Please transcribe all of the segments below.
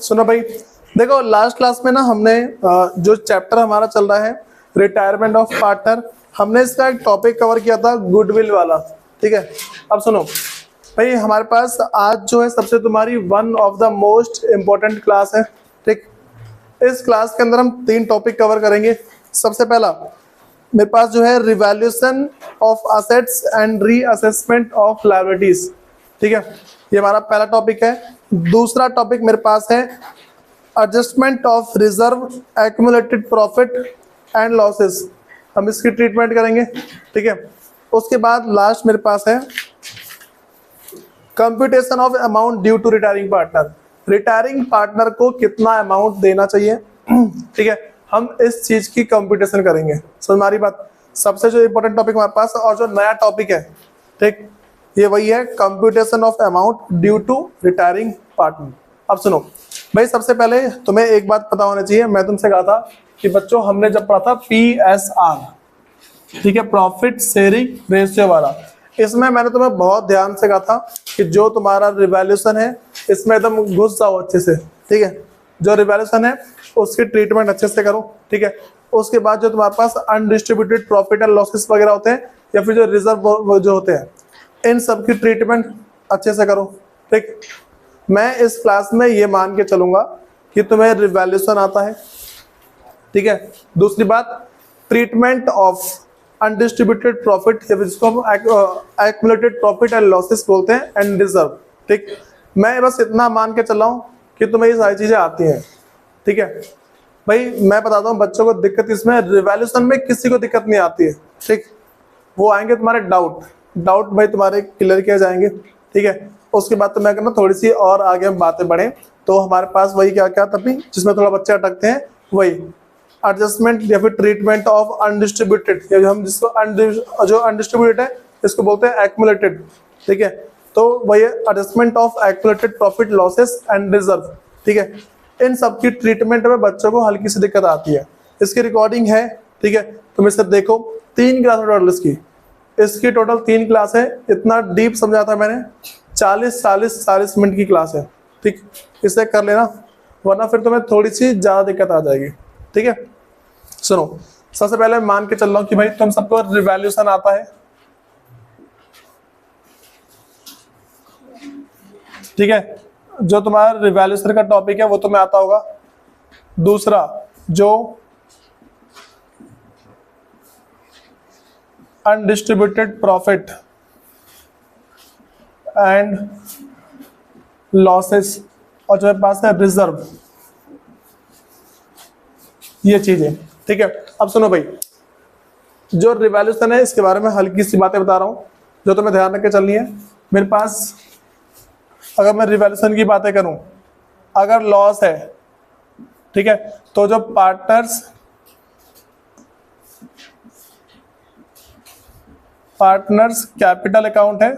सुनो भाई, देखो लास्ट क्लास में ना हमने जो चैप्टर हमारा चल रहा है रिटायरमेंट ऑफ पार्टनर, हमने इसका एक टॉपिक कवर किया था गुडविल वाला। ठीक है, अब सुनो भाई, हमारे पास आज जो है सबसे तुम्हारी one of the most important class है। ठीक, इस क्लास के अंदर हम 3 टॉपिक कवर करेंगे। सबसे पहला मेरे पास जो है revaluation of assets and reassessment of liabilities. ठीक है, ये हमारा पहला टॉपिक है। दूसरा टॉपिक मेरे पास है adjustment of reserve, accumulated profit and losses, हम इसकी ट्रीटमेंट करेंगे। ठीक है, उसके बाद लास्ट मेरे पास है computation of amount due to retiring partner, retiring partner को कितना अमाउंट देना चाहिए। ठीक है, हम इस चीज की कंप्यूटेशन करेंगे। समझ हमारी बात। सबसे जो इंपॉर्टेंट टॉपिक हमारे पास और जो नया टॉपिक है, ठीक, ये वही है computation of amount due to retiring partner. अब सुनो भाई, सबसे पहले तुम्हें एक बात पता होना चाहिए। मैं तुमसे कहा था कि बच्चों हमने जब पढ़ा था PSR, ठीक है, प्रॉफिट शेयरिंग रेशियो वाला, इसमें मैंने तुम्हें बहुत ध्यान से कहा था कि जो तुम्हारा रिवैल्यूएशन है इसमें एकदम घुस जाओ अच्छे से। ठीक है, जो रिवैल्यूएशन है उसकी ट्रीटमेंट अच्छे से करो। ठीक है, उसके बाद जो तुम्हारे पास अनडिस्ट्रीब्यूटेड प्रॉफिट एंड लॉसेस वगैरह होते हैं या फिर जो रिजर्व जो होते हैं, इन सब की ट्रीटमेंट अच्छे से करो। ठीक, मैं इस क्लास में ये मान के चलूंगा कि तुम्हें रिवैल्यूएशन आता है। ठीक है, दूसरी बात ट्रीटमेंट ऑफ अनडिस्ट्रीब्यूटेड प्रॉफिट, जिसको हम एक्यूमुलेटेड प्रॉफिट एंड लॉसेस बोलते हैं, एंड रिजर्व। ठीक, मैं बस इतना मान के चला हूँ कि तुम्हें ये सारी चीजें आती हैं। ठीक है भाई, मैं बताता हूँ बच्चों को दिक्कत इसमें, रिवैल्यूएशन में किसी को दिक्कत नहीं आती है। ठीक, वो आएंगे तुम्हारे डाउट भाई तुम्हारे क्लियर किए जाएंगे। ठीक है, उसके बाद तो मैं कहना थोड़ी सी और आगे हम बातें बढ़े तो हमारे पास वही क्या क्या तभी जिसमें थोड़ा बच्चे अटकते हैं, वही एडजस्टमेंट या फिर ट्रीटमेंट ऑफ अनडिस्ट्रीब्यूटेड, या हम जिसको जो अनडिस्ट्रीब्यूटेड है इसको बोलते हैं एक्यूमुलेटेड। ठीक है, तो वही adjustment of accumulated profit, losses and reserve. ठीक है, इन सब की ट्रीटमेंट में बच्चों को हल्की सी दिक्कत आती है। इसकी रिकॉर्डिंग है। ठीक है, तुम इसे देखो, 3 क्लास टोटल इसकी टोटल 3 क्लास है। इतना डीप समझा था मैंने, 40 मिनट की क्लास है। ठीक, इसे कर लेना वरना फिर तुम्हें थोड़ी सी ज्यादा दिक्कत आ जाएगी। ठीक है, सुनो सबसे पहले मान के चल रहा हूं कि भाई तुम सबको रिवैल्यूएशन आता है। ठीक है, जो तुम्हारा रिवैल्यूएशन का टॉपिक है वो तुम्हें आता होगा। दूसरा जो अनडिस्ट्रीब्यूटेड प्रॉफिट एंड लॉसेस, और जो मेरे पास है रिजर्व, ये चीजें। ठीक है, अब सुनो भाई, जो रिवैल्यूएशन है इसके बारे में हल्की सी बातें बता रहा हूं जो तुम्हें ध्यान रख के चलनी है। मेरे पास अगर मैं रिवैल्यूएशन की बातें करूं, अगर लॉस है, ठीक है, तो जो पार्टनर्स कैपिटल अकाउंट है,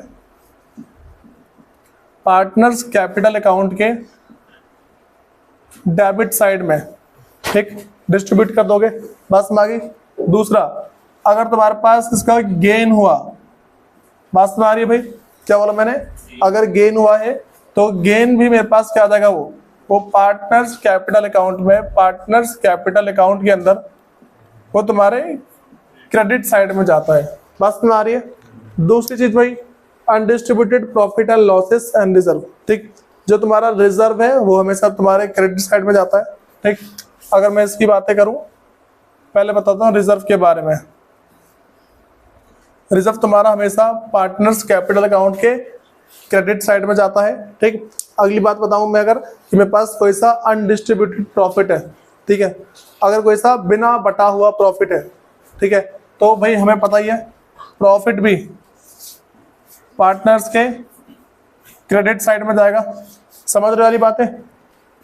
पार्टनर्स कैपिटल अकाउंट के डेबिट साइड में, ठीक, डिस्ट्रीब्यूट कर दोगे, बस में आ गई। दूसरा, अगर तुम्हारे पास इसका गेन हुआ, बात में आ रही है भाई, क्या बोला मैंने, अगर गेन हुआ है तो गेन भी मेरे पास क्या आ जाएगा, वो पार्टनर्स कैपिटल अकाउंट में, पार्टनर्स कैपिटल अकाउंट के अंदर वो तुम्हारे क्रेडिट साइड में जाता है। बस में आ रही है। दूसरी चीज भाई, undistributed profit and losses and reserve. ठीक, जो तुम्हारा रिजर्व है वो हमेशा तुम्हारे क्रेडिट साइड में जाता है। ठीक, अगर मैं इसकी बातें करूं, पहले बताता हूं रिजर्व के बारे में। रिजर्व तुम्हारा हमेशा पार्टनर्स कैपिटल अकाउंट के क्रेडिट साइड में जाता है। ठीक, अगली बात बताऊं मैं, अगर कि मेरे पास कोई सा अनडिस्ट्रीब्यूटेड प्रॉफिट है, ठीक है, अगर कोई सा बिना बटा हुआ प्रॉफिट है, ठीक है, तो भाई हमें पता ही है प्रॉफिट भी पार्टनर्स के क्रेडिट साइड में जाएगा। समझ रहे वाली बात है।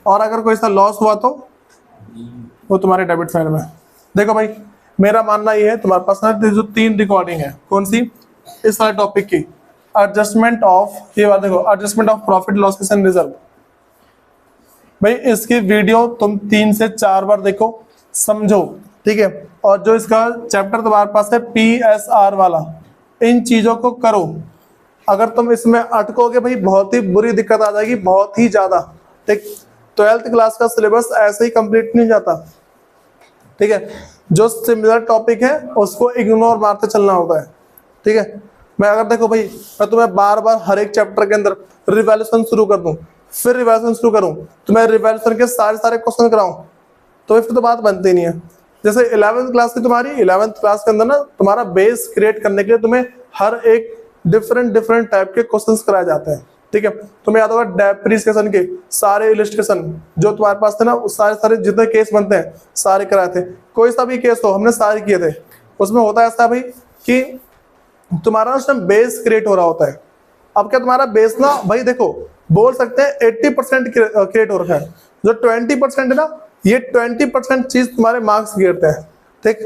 और अगर कोई सा लॉस हुआ तो वो तुम्हारे डेबिट साइड में। देखो भाई, मेरा मानना ये है, तुम्हारे पास ना जो 3 रिकॉर्डिंग है, कौन सी, इस वाले टॉपिक की, एडजस्टमेंट ऑफ, ये बात देखो, adjustment of profit, losses and reserve. भाई इसकी वीडियो तुम 3 से 4 बार देखो, समझो। ठीक है, और जो इसका चैप्टर तुम्हारे पास है PSR वाला, इन चीजों को करो। अगर तुम इसमें अटकोगे भाई बहुत ही बुरी दिक्कत आ जाएगी, बहुत ही ज्यादा। ठीक, 12th क्लास का सिलेबस ऐसे ही कंप्लीट नहीं जाता, ठीक है। जो सिमिलर टॉपिक है उसको इग्नोर मारते चलना होता है, ठीक है। मैं अगर देखो भाई, मैं तुम्हें बार बार हर एक चैप्टर के अंदर रिवैल्यूएशन शुरू कर दूं, फिर रिवैल्यूएशन शुरू करूं, तो मैं रिवैल्यूएशन के सारे क्वेश्चन कराऊं, तो फिर तो बात बनती नहीं है। जैसे 11th क्लास की तुम्हारी 11th क्लास के अंदर ना तुम्हारा बेस क्रिएट करने के लिए तुम्हें हर एक डिफरेंट टाइप के क्वेश्चंस कराए जाते हैं, ठीक है। तुम्हें याद होगा डेप्रिसिएशन के सारे इलस्ट्रेशन जो तुम्हारे पास थे ना, सारे जितने केस बनते हैं सारे कराए थे। कोई सा भी केस हो हमने सारे किए थे। उसमें होता है ऐसा भाई कि तुम्हारा उसमें बेस क्रिएट हो रहा होता है। अब क्या तुम्हारा बेस ना भाई देखो बोल सकते हैं 80% क्रिएट हो रखा है, जो 20% है ना, ये 20% चीज तुम्हारे मार्क्स गिरते हैं, ठीक।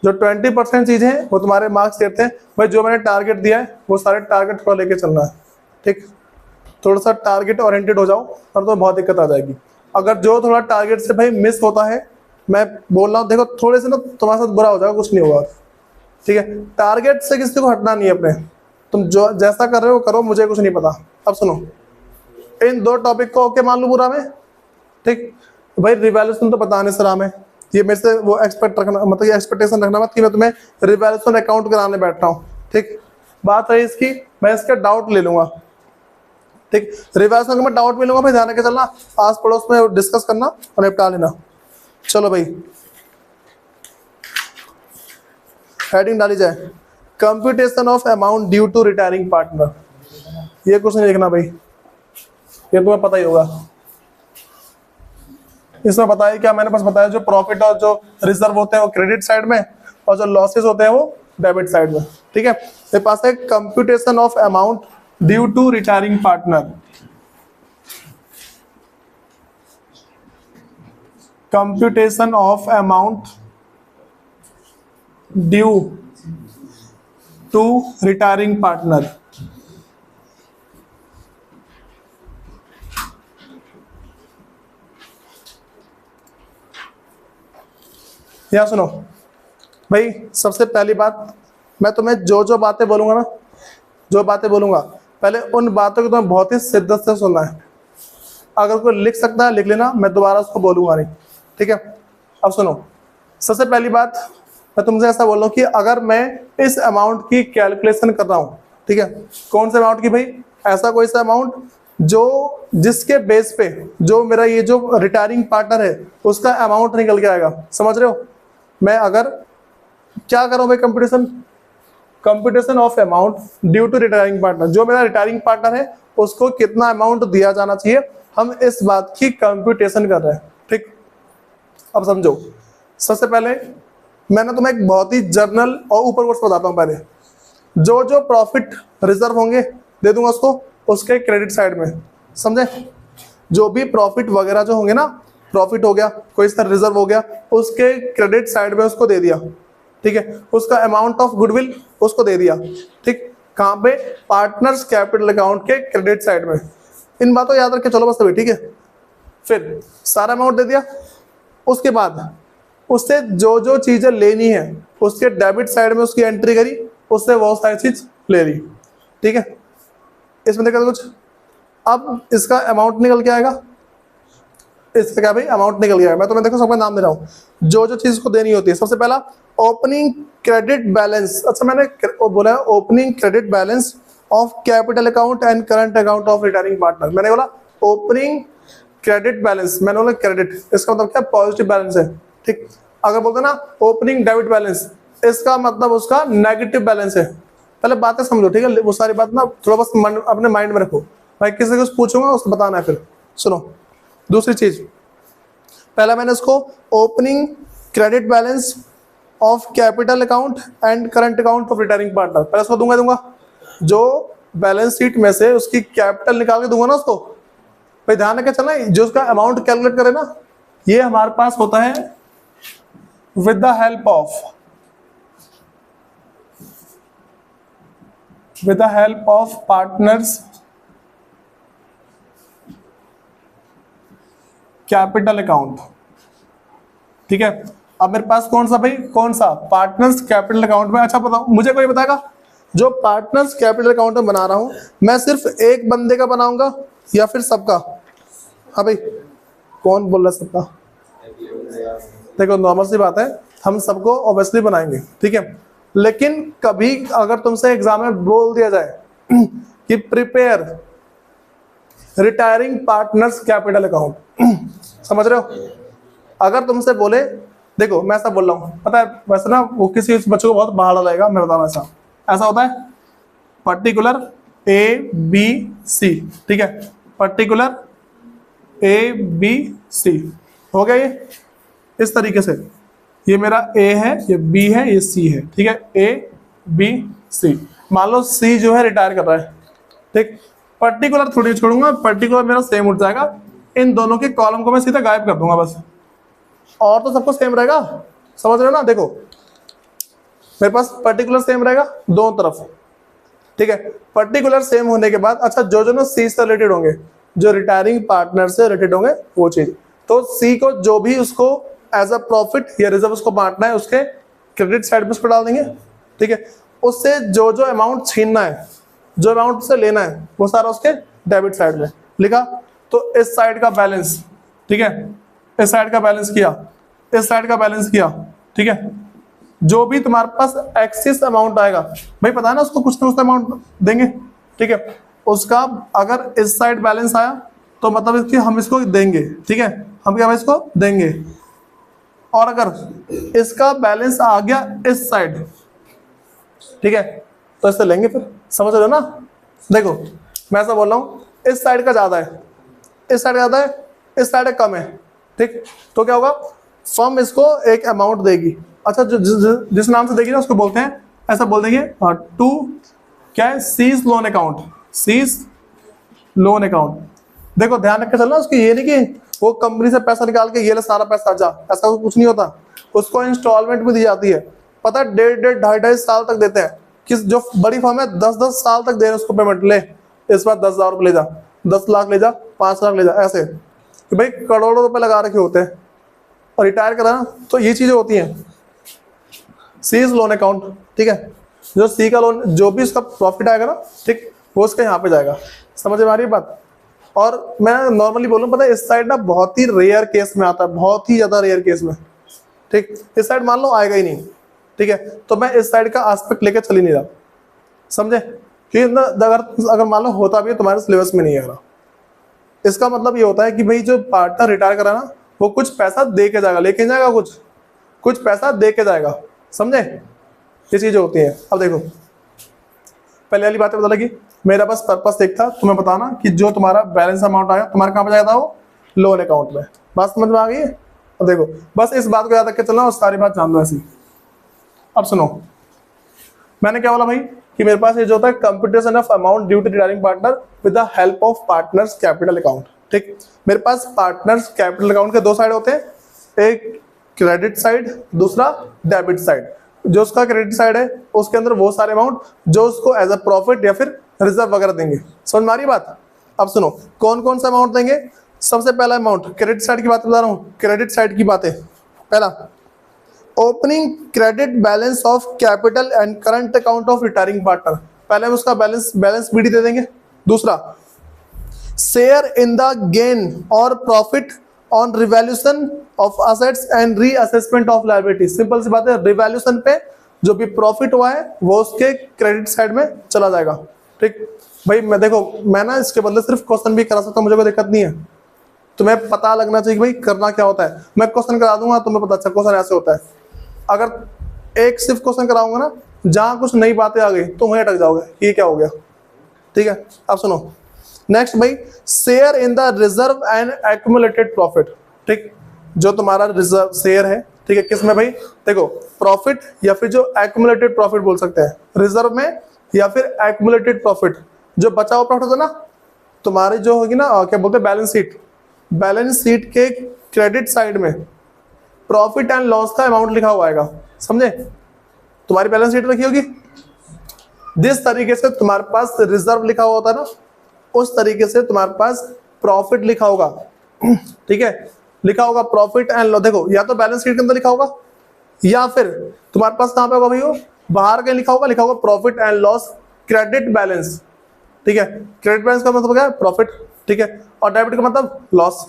जो 20% चीज है वो तुम्हारे मार्क्स गिरते हैं। भाई जो मैंने टारगेट दिया है वो सारे टारगेट को लेके चलना है, ठीक। थोड़ा सा टारगेट ओरिएंटेड हो जाओ और तो बहुत दिक्कत आ जाएगी। अगर जो थोड़ा टारगेट से भाई मिस होता है, मैं बोल रहा हूँ देखो थोड़े से ना तुम्हारे साथ बुरा हो जाएगा, कुछ नहीं होगा, ठीक है। टारगेट से किसी को हटना नहीं है अपने, तुम जो जैसा कर रहे हो करो, मुझे कुछ नहीं पता। अब सुनो, इन 2 टॉपिक को ओके मान लो पूरा में, ठीक। भाई रिवैल्यूएशन तो बताने से राम है, ये मेरे से वो एक्सपेक्ट रखना, मतलब ये एक्सपेक्टेशन रखना मत कि मैं तुम्हें रिवैल्यूएशन अकाउंट कराने बैठ रहा हूँ, ठीक। बात है इसकी, मैं इसका डाउट ले लूंगा, ठीक। रिवैल्यूएशन का मैं डाउट मिलूंगा भाई, ध्यान रखे चलना, आस पड़ोस में डिस्कस करना और निपटा लेना। चलो भाई हेडिंग डाली जाए, computation of amount due to retiring partner. ये कुछ नहीं लिखना भाई, ये तुम्हें पता ही होगा। इसमें बताया क्या मैंने बस बताया, जो प्रॉफिट और जो रिजर्व होते हैं वो क्रेडिट साइड में और जो लॉसेस होते हैं वो डेबिट साइड में, ठीक है। मेरे पास है computation of amount due to retiring partner. Computation of amount due to retiring partner. यहाँ सुनो भाई, सबसे पहली बात, मैं तुम्हें जो बातें बोलूंगा ना, जो बातें बोलूंगा पहले उन बातों को तुम्हें बहुत ही शिद्दत से सुनना है। अगर कोई लिख सकता है लिख लेना, मैं दोबारा उसको बोलूंगा नहीं, ठीक है। अब सुनो, सबसे पहली बात मैं तुमसे ऐसा बोल रहा हूँ कि अगर मैं इस अमाउंट की कैलकुलेशन कर रहा हूँ, ठीक है, कौन से अमाउंट की भाई, ऐसा कोई सा अमाउंट जो जिसके बेस पे जो मेरा ये जो रिटायरिंग पार्टनर है उसका अमाउंट निकल के आएगा, समझ रहे हो। मैं अगर क्या कर रहा हूँ भाई, computation of amount due to retiring partner, जो मेरा रिटायरिंग पार्टनर है उसको कितना अमाउंट दिया जाना चाहिए, हम इस बात की कंप्यूटेशन कर रहे हैं, ठीक। अब समझो, सबसे पहले मैंने तुम्हें एक बहुत ही जर्नल और ऊपर वर्ड्स बताता हूँ। पहले जो प्रॉफिट रिजर्व होंगे दे दूंगा उसको, उसके क्रेडिट साइड में, समझे। जो भी प्रॉफिट वगैरह जो होंगे ना, प्रॉफिट हो गया, कोई इसका रिजर्व हो गया, उसके क्रेडिट साइड में उसको दे दिया, ठीक है। उसका अमाउंट ऑफ गुडविल उसको दे दिया, ठीक। कहाँ पे, पार्टनर्स कैपिटल अकाउंट के क्रेडिट साइड में। इन बातों याद रख के चलो बस, तभी ठीक है। फिर सारा अमाउंट दे दिया, उसके बाद उससे जो चीजें लेनी है उसके डेबिट साइड में उसकी एंट्री करी, उससे वो सारी चीज ले ली, ठीक है। इसमें देखा कुछ, अब इसका अमाउंट निकल के आएगा, इसका क्या भाई अमाउंट निकल गया। मैं तुम्हें देखो सबका नाम दे रहा हूँ, जो चीज को देनी होती है। सबसे पहला ओपनिंग क्रेडिट बैलेंस, अच्छा मैंने बोला है opening credit balance of capital account and current account of retiring partner. मैंने बोला ओपनिंग क्रेडिट बैलेंस, मैंने बोला क्रेडिट, इसका मतलब क्या, पॉजिटिव बैलेंस है, ठीक। अगर बोलते ना ओपनिंग डेबिट बैलेंस, इसका मतलब उसका नेगेटिव बैलेंस है। पहले बातें समझो, ठीक है। वो सारी बात ना थोड़ा बस अपने माइंड में रखो। मैं किसी को पूछूंगा उसको बताना है। फिर सुनो, दूसरी चीज, पहला मैंने इसको opening credit balance of capital account and current account of retiring partner, पहले इसको दूंगा जो बैलेंस शीट में से उसकी कैपिटल निकाल के दूंगा ना उसको। भाई ध्यान रखे चलना, जो उसका अमाउंट कैलकुलेट करे ना, ये हमारे पास होता है with the help of partners capital account, ठीक है। अब मेरे पास कौन सा भाई, कौन सा, पार्टनर्स कैपिटल अकाउंट में। अच्छा बताओ, मुझे कोई बताएगा जो पार्टनर्स कैपिटल अकाउंट में बना रहा हूं, मैं सिर्फ एक बंदे का बनाऊंगा या फिर सबका। हाँ भाई, कौन बोल रहा है सबका? देखो नॉर्मल सी बात है, हम सबको ऑब्वियसली बनाएंगे, ठीक है। लेकिन कभी अगर तुमसे एग्जाम में बोल दिया जाए कि prepare retiring partners capital account, समझ रहे हो? अगर तुमसे बोले, देखो मैं ऐसा बोल रहा हूँ, पता है वैसे ना वो किसी बच्चों को बहुत पहाड़ा लगेगा, मैं बता रहा हूँ ऐसा ऐसा होता है पर्टिकुलर ए बी सी, ठीक है, पर्टिकुलर ए बी सी हो गया ये इस तरीके से, ये मेरा ए है, ये बी है, ये सी है, ठीक है, ए बी सी। मान लो सी जो है रिटायर कर रहा है, ठीक, पर्टिकुलर थोड़ी छोड़ूंगा, पर्टिकुलर मेरा सेम उठ जाएगा, इन दोनों के कॉलम को मैं सीधा गायब कर दूंगा बस, और तो सबको सेम रहेगा, समझ रहे हो ना? देखो मेरे पास पर्टिकुलर सेम रहेगा दोनों तरफ, ठीक है। पर्टिकुलर सेम होने के बाद अच्छा जो जो ना सी से रिलेटेड होंगे, जो रिटायरिंग पार्टनर से रिलेटेड होंगे वो चीज, तो सी को जो भी उसको एज अ प्रॉफिट या रिजर्व उसको बांटना है उसके क्रेडिट साइड पे उसको डाल देंगे, ठीक है। उससे जो जो अमाउंट छीनना है, जो अमाउंट से लेना है वो सारा उसके डेबिट साइड में लिखा, तो इस साइड का बैलेंस, ठीक है, इस साइड का बैलेंस किया, इस साइड का बैलेंस किया, ठीक है। जो भी तुम्हारे पास एक्सिस अमाउंट आएगा, भाई पता है ना उसको कुछ ना कुछ अमाउंट देंगे, ठीक है, उसका अगर इस साइड बैलेंस आया तो मतलब इसकी हम इसको देंगे, ठीक है, हम क्या इसको देंगे, और अगर इसका बैलेंस आ गया इस साइड, ठीक है, तो इससे लेंगे फिर, समझ रहे हो ना? देखो मैं ऐसा बोल रहा हूँ, इस साइड का ज्यादा है, इस साइड ज्यादा है, इस साइड कम है, ठीक, तो क्या होगा, फर्म इसको एक अमाउंट देगी, अच्छा जो जिस नाम से देगी ना उसको बोलते हैं, ऐसा बोल देंगे टू क्या है, C's loan account, C's loan account. देखो ध्यान रख के चलना, उसकी ये नहीं कि वो कंपनी से पैसा निकाल के ये ले सारा पैसा जा, ऐसा कुछ नहीं होता, उसको इंस्टॉलमेंट में दी जाती है, पता है 1.5 ढाई साल तक देते हैं, किस जो बड़ी फर्म है 10 साल तक दे रहे हैं उसको पेमेंट, ले इस बार 10,000 रुपये ले जा, 10 लाख ले जा, 5 लाख ले जा, ऐसे कि भाई करोड़ों रुपए लगा रखे होते हैं, और रिटायर करा ना, तो ये चीजें होती हैं। सीज लोन अकाउंट, ठीक है, जो सी का लोन जो भी उसका प्रॉफिट आएगा ना, ठीक, वो उसके यहाँ पे जाएगा, समझ में आ रही है बात? और मैं नॉर्मली बोलूँ, पता है इस साइड ना बहुत ही रेयर केस में आता है, बहुत ही ज्यादा रेयर केस में, ठीक, इस साइड मान लो आएगा ही नहीं, ठीक है, तो मैं इस साइड का एस्पेक्ट लेकर चल ही नहीं रहा, समझे? क्योंकि ना अगर मान लो होता भी है तुम्हारे सिलेबस में नहीं है, इसका मतलब ये होता है कि भाई जो पार्टनर रिटायर करा ना वो कुछ पैसा दे के जाएगा, लेके जाएगा, कुछ पैसा दे के जाएगा, समझे? ये चीजें होती हैं। अब देखो पहले वाली बातें बता लगी, मेरा बस पर्पस एक था तुम्हें बताना कि जो तुम्हारा बैलेंस अमाउंट आया तुम्हारा कहाँ पे जाएगा, वो लोन अकाउंट में, बात समझ में आ गई है? अब देखो बस इस बात को याद रख के चलना और सारी बात जान दो ऐसी। अब सुनो, मैंने क्या बोला भाई कि मेरे पास ये जो होता है computation of amount due to retiring partner with the help of partners capital account, ठीक। मेरे पास पार्टनर्स कैपिटल अकाउंट के दो साइड होते हैं, एक क्रेडिट साइड, दूसरा डेबिट साइड। जो उसका क्रेडिट साइड है उसके अंदर वो सारे अमाउंट जो उसको एज अ प्रॉफिट या फिर रिजर्व वगैरह देंगे, समझ में आ रही बात? अब सुनो कौन कौन सा अमाउंट देंगे। सबसे पहला अमाउंट क्रेडिट साइड की बात बता रहा हूँ, क्रेडिट साइड की बातें। पहला opening credit balance of capital and current account of retiring partner, पहले हम उसका बैलेंस बीडी दे देंगे। दूसरा शेयर इन द गेन और profit on revaluation of assets and reassessment of liability, simple सी बात है, रिवैल्यूएशन पे जो भी प्रॉफिट हुआ है वो उसके क्रेडिट साइड में चला जाएगा, ठीक भाई। मैं देखो मैं ना इसके बदले सिर्फ क्वेश्चन भी करा सकता हूँ, मुझे कोई दिक्कत नहीं है, तुम्हें पता लगना चाहिए कि भाई करना क्या होता है। मैं क्वेश्चन करा दूंगा तुम्हें पता अच्छा क्वेश्चन ऐसे होता है, अगर एक सिर्फ क्वेश्चन कराऊंगा ना जहां कुछ नई बातें आ गई तो वहीं अटक जाओगे, ये क्या हो गया, ठीक है। अब सुनो नेक्स्ट भाई share in the reserve and accumulated profit, ठीक, जो तुम्हारा रिजर्व शेयर है, ठीक है, किसमें भाई, देखो प्रॉफिट या फिर जो एक्यूमुलेटेड प्रॉफिट बोल सकते हैं, रिजर्व में या फिर एक्यूमुलेटेड प्रॉफिट, जो बचा हुआ प्रॉफिट होता है ना तुम्हारी जो होगी ना क्या बोलते हैं बैलेंस शीट, बैलेंस शीट के क्रेडिट साइड में प्रॉफिट एंड लॉस का अमाउंट लिखा हुआ आएगा, समझे? तुम्हारी बैलेंस शीट रखी होगी, जिस तरीके से तुम्हारे पास रिजर्व लिखा हुआ होता है ना उस तरीके से तुम्हारे पास प्रॉफिट लिखा होगा, ठीक है, लिखा होगा प्रॉफिट एंड लॉस। देखो या तो बैलेंस शीट के अंदर लिखा होगा या फिर तुम्हारे पास कहां पे होगा भाई, वो बाहर के लिखा होगा profit and loss credit balance, ठीक है। क्रेडिट बैलेंस का मतलब क्या है, प्रॉफिट, ठीक है, और डेबिट का मतलब लॉस,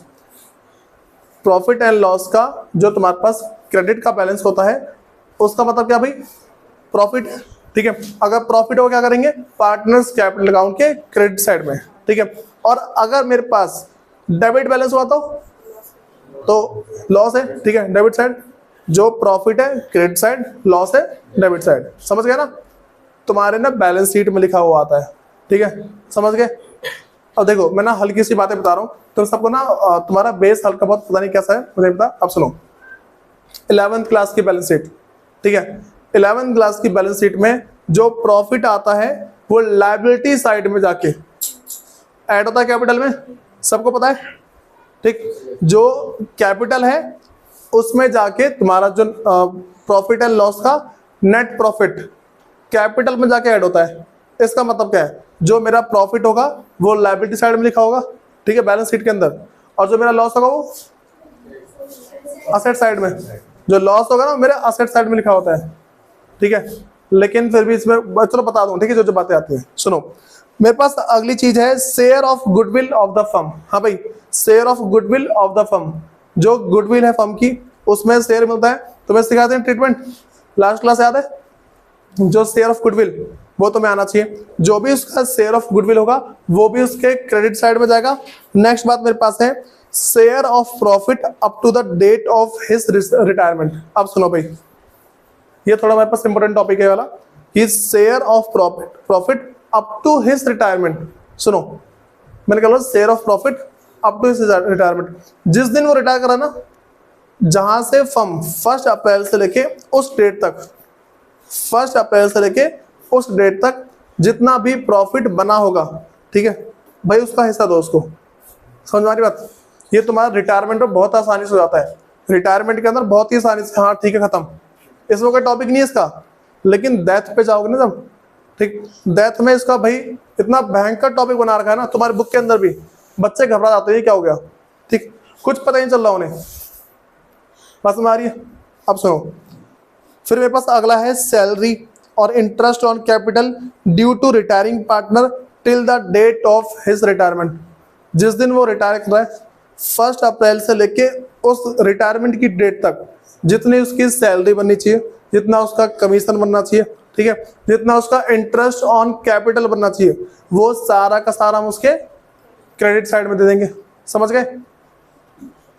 प्रॉफिट एंड लॉस का जो तुम्हारे पास क्रेडिट का बैलेंस होता है उसका मतलब क्या भाई, प्रॉफिट। ठीक है, अगर प्रॉफिट हो क्या करेंगे, पार्टनर्स कैपिटल अकाउंट के क्रेडिट साइड में। ठीक है, और अगर मेरे पास डेबिट बैलेंस हुआ तो लॉस है। ठीक है, डेबिट साइड जो प्रॉफिट है क्रेडिट साइड, लॉस है डेबिट साइड। समझ गए ना, तुम्हारे ना बैलेंस शीट में लिखा हुआ आता है। ठीक है, समझ गए। अब देखो मैं ना हल्की सी बातें बता रहा हूँ, तुम सबको ना तुम्हारा बेस हल्का बहुत पता नहीं कैसा है मुझे पता। अब सुनो, 11th क्लास की बैलेंस शीट। ठीक है, 11th क्लास की बैलेंस शीट में जो प्रॉफिट आता है वो लायबिलिटी साइड में जाके ऐड होता है कैपिटल में, सबको पता है। ठीक, जो कैपिटल है उसमें जाके तुम्हारा जो प्रॉफिट एंड लॉस का नेट प्रॉफिट कैपिटल में जाके ऐड होता है। इसका मतलब क्या है, जो मेरा प्रॉफिट होगा वो लायबिलिटी साइड में लिखा होगा, ठीक है, बैलेंस शीट के अंदर, और जो मेरा लॉस होगा वो असेट साइड में। जो लॉस होगा ना मेरे असेट साइड में लिखा होता है। ठीक है, लेकिन फिर भी इसमें चलो बता दूं, ठीक है, जो जो बातें आती हैं सुनो। मेरे पास अगली चीज है share of goodwill of the firm. हाँ भाई, share of goodwill of the firm, जो गुडविल है फर्म की उसमें शेयर मिलता है। तुम्हें सिखाते हैं ट्रीटमेंट, लास्ट क्लास याद है, जो शेयर ऑफ गुडविल वो तुम्हें आना चाहिए। जो भी उसका शेयर ऑफ गुडविल होगा वो भी उसके क्रेडिट साइड में जाएगा। नेक्स्ट बात मेरे पास है share of profit up to the date of his retirement. अब सुनो भाई, ये थोड़ा मेरे पास इंपॉर्टेंट टॉपिक है वाला, कि share of profit up to his retirement. सुनो, मैंने कहा share of profit up to his retirement, जिस दिन वो रिटायर करा ना, जहां से फर्म 1 अप्रैल से लेके उस डेट तक, 1 अप्रैल से लेके उस डेट तक जितना भी प्रॉफिट बना होगा, ठीक है भाई, उसका हिस्सा दो उसको। समझ में आ रही बात? ये तुम्हारा रिटायरमेंट में बहुत आसानी से हो जाता है, रिटायरमेंट के अंदर बहुत ही आसानी से, हाँ ठीक है खत्म, इसमें कोई टॉपिक नहीं है इसका। लेकिन डेथ पे जाओगे ना जब, ठीक, डेथ में इसका भाई इतना भयंकर टॉपिक बना रखा है ना तुम्हारे बुक के अंदर भी, बच्चे घबरा जाते हैं क्या हो गया, ठीक, कुछ पता नहीं चल रहा उन्हें। बात समझ आ रही है? अब सुनो, फिर मेरे पास अगला है सैलरी और interest on capital due to retiring partner till the date of his retirement. जिस दिन वो रिटायर कर रहा है 1 अप्रैल से लेके उस रिटायरमेंट की डेट तक जितनी उसकी सैलरी बननी चाहिए, जितना उसका कमीशन बनना चाहिए, ठीक है, जितना उसका इंटरेस्ट ऑन कैपिटल बनना चाहिए, वो सारा का सारा हम उसके क्रेडिट साइड में दे देंगे। समझ गए?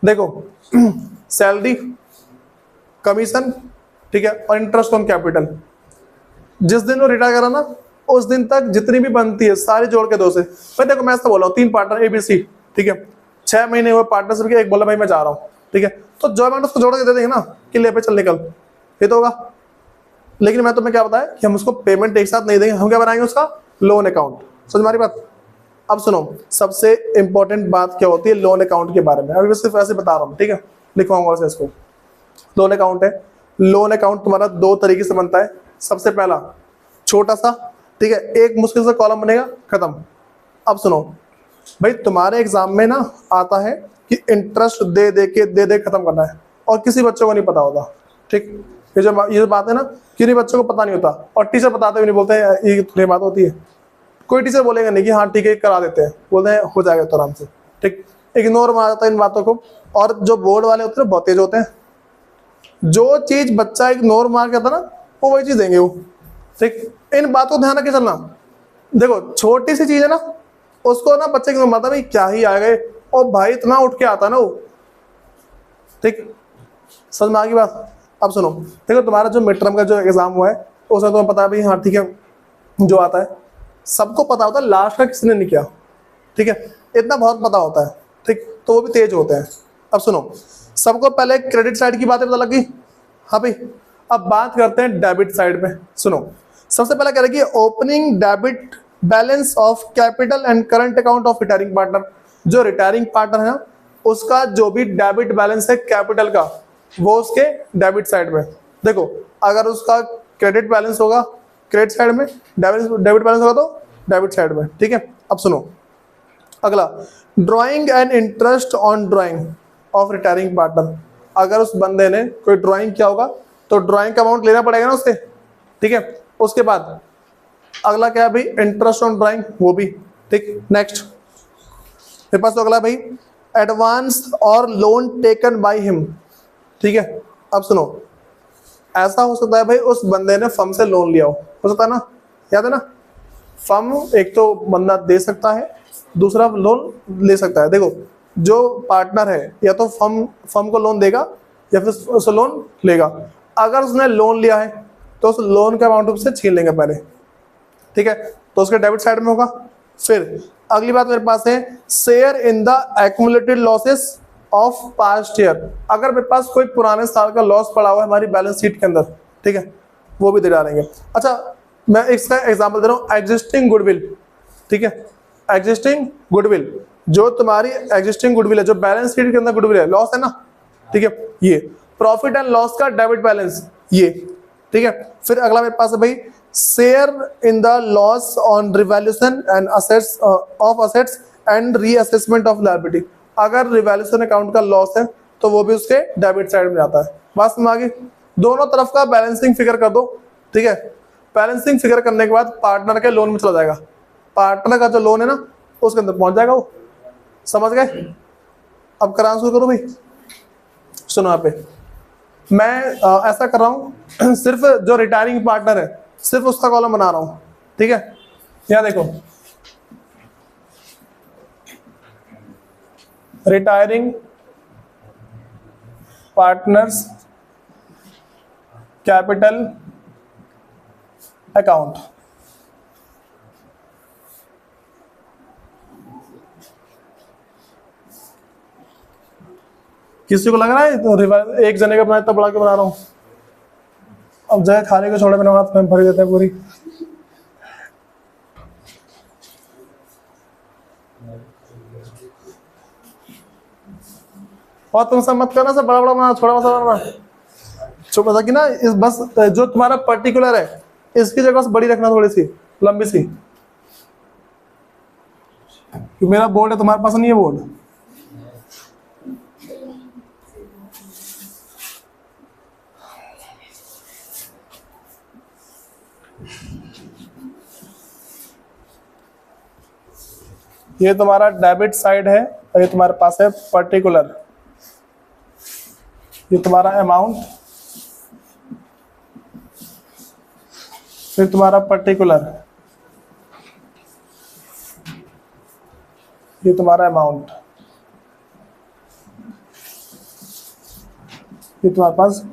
देखो सैलरी, कमीशन, ठीक है, और इंटरेस्ट ऑन कैपिटल, जिस दिन वो रिटायर करा ना उस दिन तक जितनी भी बनती है सारी जोड़ के दो से। भाई देखो मैं ऐसा बोला हूँ, 3 पार्टनर ABC, ठीक है, 6 महीने हुए पार्टनरशिप के, एक बोला भाई मैं जा रहा हूँ, ठीक है, तो जो अमाउंट उसको जोड़ के दे देंगे ना कि ले पे चल निकल, ये तो होगा। लेकिन मैं तुम्हें क्या बताया कि हम उसको पेमेंट एक साथ नहीं देंगे, हम क्या बनाएंगे उसका लोन अकाउंट। समझ मारी बात? अब सुनो, सबसे इंपॉर्टेंट बात क्या होती है लोन अकाउंट के बारे में, अभी मैं सिर्फ ऐसे बता रहा हूँ, ठीक है, लिखवाऊंगा वैसे इसको। लोन अकाउंट है, लोन अकाउंट तुम्हारा 2 तरीके से बनता है। सबसे पहला छोटा सा, ठीक है, एक मुश्किल से कॉलम बनेगा, खत्म। अब सुनो भाई, तुम्हारे एग्जाम में ना आता है कि इंटरेस्ट दे दे खत्म करना है, और किसी बच्चों को नहीं पता होता, ठीक, ये बात है ना, किसी बच्चों को पता नहीं होता, और टीचर बताते हुए नहीं, बोलते हैं ये थोड़ी बात होती है। कोई टीचर बोलेगा नहीं कि हाँ ठीक है करा देते हैं, बोलते हैं हो जाएगा तो आराम से, ठीक, इग्नोर मार जाता है इन बातों को। और जो बोर्ड वाले होते हैं बहुत तेज होते हैं, जो चीज बच्चा इग्नोर मार के था ना वो वही चीज देंगे वो, ठीक। इन बातों को ध्यान रख के चलना। देखो छोटी सी चीज है ना, उसको ना बच्चे इग्नोर मारता, भाई क्या ही आ गए, और भाई इतना उठ के आता ना वो, ठीक, समझ में आ गई बात? अब सुनो, देखो तुम्हारा जो मिड टर्म का जो एग्जाम हुआ है उसमें तुम्हें पता है भाई, हाँ ठीक है, जो आता है सबको पता होता है, लास्ट का किसने नहीं किया, ठीक है, इतना बहुत पता होता है, ठीक, तो वो भी तेज होते हैं। अब सुनो, सबको पहले क्रेडिट साइड की बातें पता लगी, हाँ भाई। अब बात करते हैं डेबिट साइड में। सुनो, सबसे पहले क्या रहेगी, opening debit balance of capital and current account of retiring partner. जो रिटायरिंग पार्टनर है उसका जो भी डेबिट बैलेंस है कैपिटल का, वो उसके डेबिट साइड में। देखो अगर उसका क्रेडिट बैलेंस होगा क्रेडिट साइड में, डेबिट बैलेंस होगा तो डेबिट साइड में, ठीक है। अब सुनो अगला, drawing and interest on drying of retiring partner. अगर उस बंदे ने कोई ड्राइंग किया होगा तो ड्राइंग का अमाउंट लेना पड़ेगा ना उससे, ठीक है। उसके बाद अगला क्या है भाई, इंटरेस्ट ऑन ड्राइंग, वो भी, ठीक। नेक्स्ट मेरे पास तो अगला भाई एडवांस और लोन टेकन बाय हिम। ठीक है, अब सुनो, ऐसा हो सकता है भाई उस बंदे ने फर्म से लोन लिया हो सकता है ना, याद है ना, फर्म एक तो बंदा दे सकता है, दूसरा लोन ले सकता है। देखो जो पार्टनर है या तो फर्म को लोन देगा या फिर उससे लोन लेगा। अगर उसने लोन लिया है तो उस लोन के अमाउंट से छीन लेंगे पहले, ठीक है, तो उसके डेबिट साइड में होगा। फिर अगली बात मेरे पास है share in the accumulated losses of past year. अगर मेरे पास कोई पुराने साल का लॉस पड़ा हुआ है हमारी बैलेंस शीट के अंदर, ठीक है, वो भी दे डालेंगे। अच्छा मैं इसका एग्जांपल दे रहा हूँ, एग्जिस्टिंग गुडविल। ठीक है, एग्जिस्टिंग गुडविल, जो तुम्हारी एग्जिस्टिंग गुडविल है, जो बैलेंस शीट के अंदर गुडविल है, लॉस है ना, ठीक है, ये प्रॉफिट एंड लॉस का डेबिट बैलेंस ये, ठीक है। फिर अगला मेरे पास है भाई share in the loss on revaluation and assets of assets and reassessment of liability. अगर रिवैल्यूएशन अकाउंट का लॉस है तो वो भी उसके डेबिट साइड में आता है। बात समझ आ गई? दोनों तरफ का बैलेंसिंग फिगर कर दो, ठीक है। बैलेंसिंग फिगर करने के बाद पार्टनर के लोन में चला जाएगा, पार्टनर का जो लोन है ना उसके अंदर पहुंच जाएगा वो। समझ गए? अब कराना शुरू करो भाई। सुनो यहाँ पे मैं ऐसा कर रहा हूँ सिर्फ जो रिटायरिंग पार्टनर है सिर्फ उसका कॉलम बना रहा हूँ, ठीक है। यहाँ देखो रिटायरिंग पार्टनर्स कैपिटल अकाउंट। किसी को लग रहा है तो एक जने का बनाया इतना बड़ा के बना रहा हूं, अब जगह खाने को छोड़े मैंने हाथ में भर देते हैं पूरी। और तुम सब मत करना, सब बड़ा बड़ा बना, छोटा सा बनाना, छोटा कि ना इस बस जो तुम्हारा पर्टिकुलर है इसकी जगह बड़ी रखना, थोड़ी सी लंबी सी। मेरा बोर्ड है, तुम्हारे पास नहीं है बोर्ड। ये तुम्हारा डेबिट साइड है और ये तुम्हारे पास है पर्टिकुलर। ये तुम्हारा अमाउंट, फिर तुम्हारा पर्टिकुलर, ये तुम्हारा अमाउंट, ये तुम्हारे पास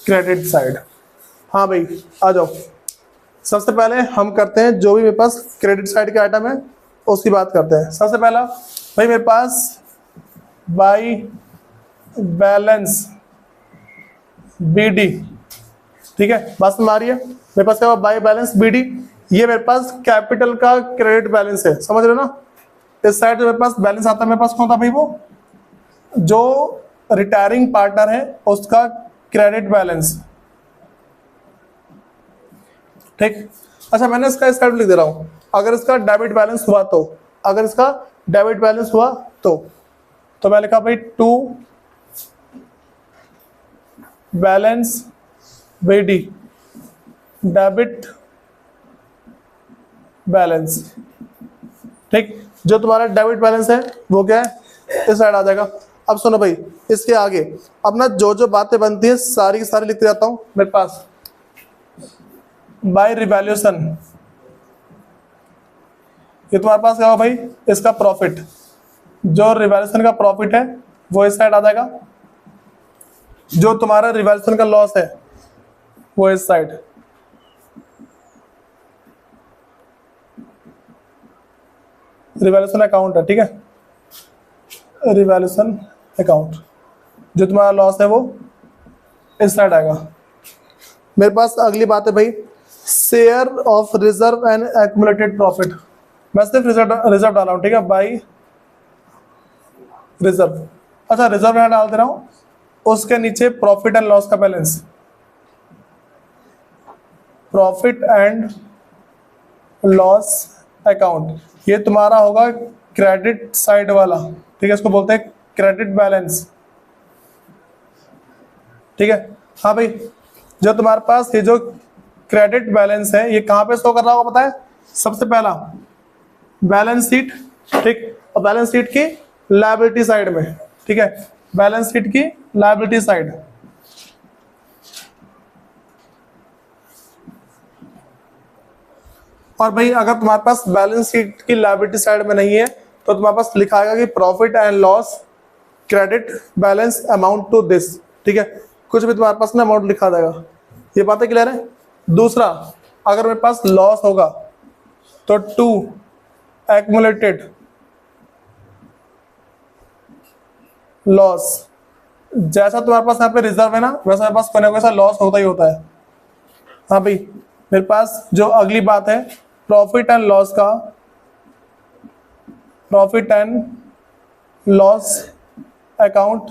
क्रेडिट साइड। हाँ भाई आ जाओ। सबसे पहले हम करते हैं जो भी मेरे पास क्रेडिट साइड के आइटम है उसकी बात करते हैं। सबसे पहला भाई मेरे पास बाई बैलेंस बीडी, ठीक है, बात समझ आ रही है? मेरे पास क्या हुआ बाई बैलेंस बीडी, ये मेरे पास कैपिटल का क्रेडिट बैलेंस है, समझ रहे हो ना। इस साइड जो मेरे पास बैलेंस आता है मेरे पास कौन था भाई, वो जो रिटायरिंग पार्टनर है उसका क्रेडिट बैलेंस, ठीक। अच्छा मैंने इसका इस साइड लिख दे रहा हूं, अगर इसका डेबिट बैलेंस हुआ तो, अगर इसका डेबिट बैलेंस हुआ तो मैं लिखा भाई to balance BD debit balance, ठीक। जो तुम्हारा डेबिट बैलेंस है वो क्या है, इस साइड आ जाएगा। अब सुनो भाई इसके आगे अपना जो जो बातें बनती है सारी की सारी लिखते जाता हूं। मेरे पास बाय रिवैल्यूएशन, ये तुम्हारे पास क्या होगा भाई, इसका प्रॉफिट, जो रिवैल्यूएशन का प्रॉफिट है वो इस साइड आ जाएगा, जो तुम्हारा रिवैल्यूएशन का लॉस है वो इस साइड। रिवैल्यूएशन अकाउंट है, ठीक है, रिवैल्यूएशन अकाउंट, जो तुम्हारा लॉस है वो इस साइड आएगा। मेरे पास अगली बात है भाई share of reserve and accumulated profit. मैं सिर्फ रिजर्व डाला हूं, ठीक है, बाई रिजर्व। अच्छा रिजर्व यहां डाल दे रहा हूं, उसके नीचे प्रॉफिट एंड लॉस का balance, profit and loss account, ये तुम्हारा होगा क्रेडिट साइड वाला, ठीक है, इसको बोलते हैं क्रेडिट बैलेंस, ठीक है। हाँ भाई जो तुम्हारे पास ये जो क्रेडिट बैलेंस है ये कहां पे शो कर रहा होगा पता है, सबसे पहला बैलेंस शीट, ठीक, और बैलेंस शीट की लायबिलिटी साइड में, ठीक है, बैलेंस शीट की लायबिलिटी साइड। और भाई अगर तुम्हारे पास बैलेंस शीट की लायबिलिटी साइड में नहीं है तो तुम्हारे पास लिखा आएगा कि profit and loss credit balance amount to this, ठीक है, कुछ भी तुम्हारे पास ना अमाउंट लिखा जाएगा। ये बातें क्लियर है। दूसरा, अगर मेरे पास लॉस होगा तो टू एक्युमुलेटेड लॉस, जैसा तुम्हारे पास यहाँ पे रिजर्व है ना वैसा मेरे पास कोई ना कोई लॉस होता ही होता है। हाँ भाई, मेरे पास जो अगली बात है प्रॉफिट एंड लॉस का, प्रॉफिट एंड लॉस अकाउंट,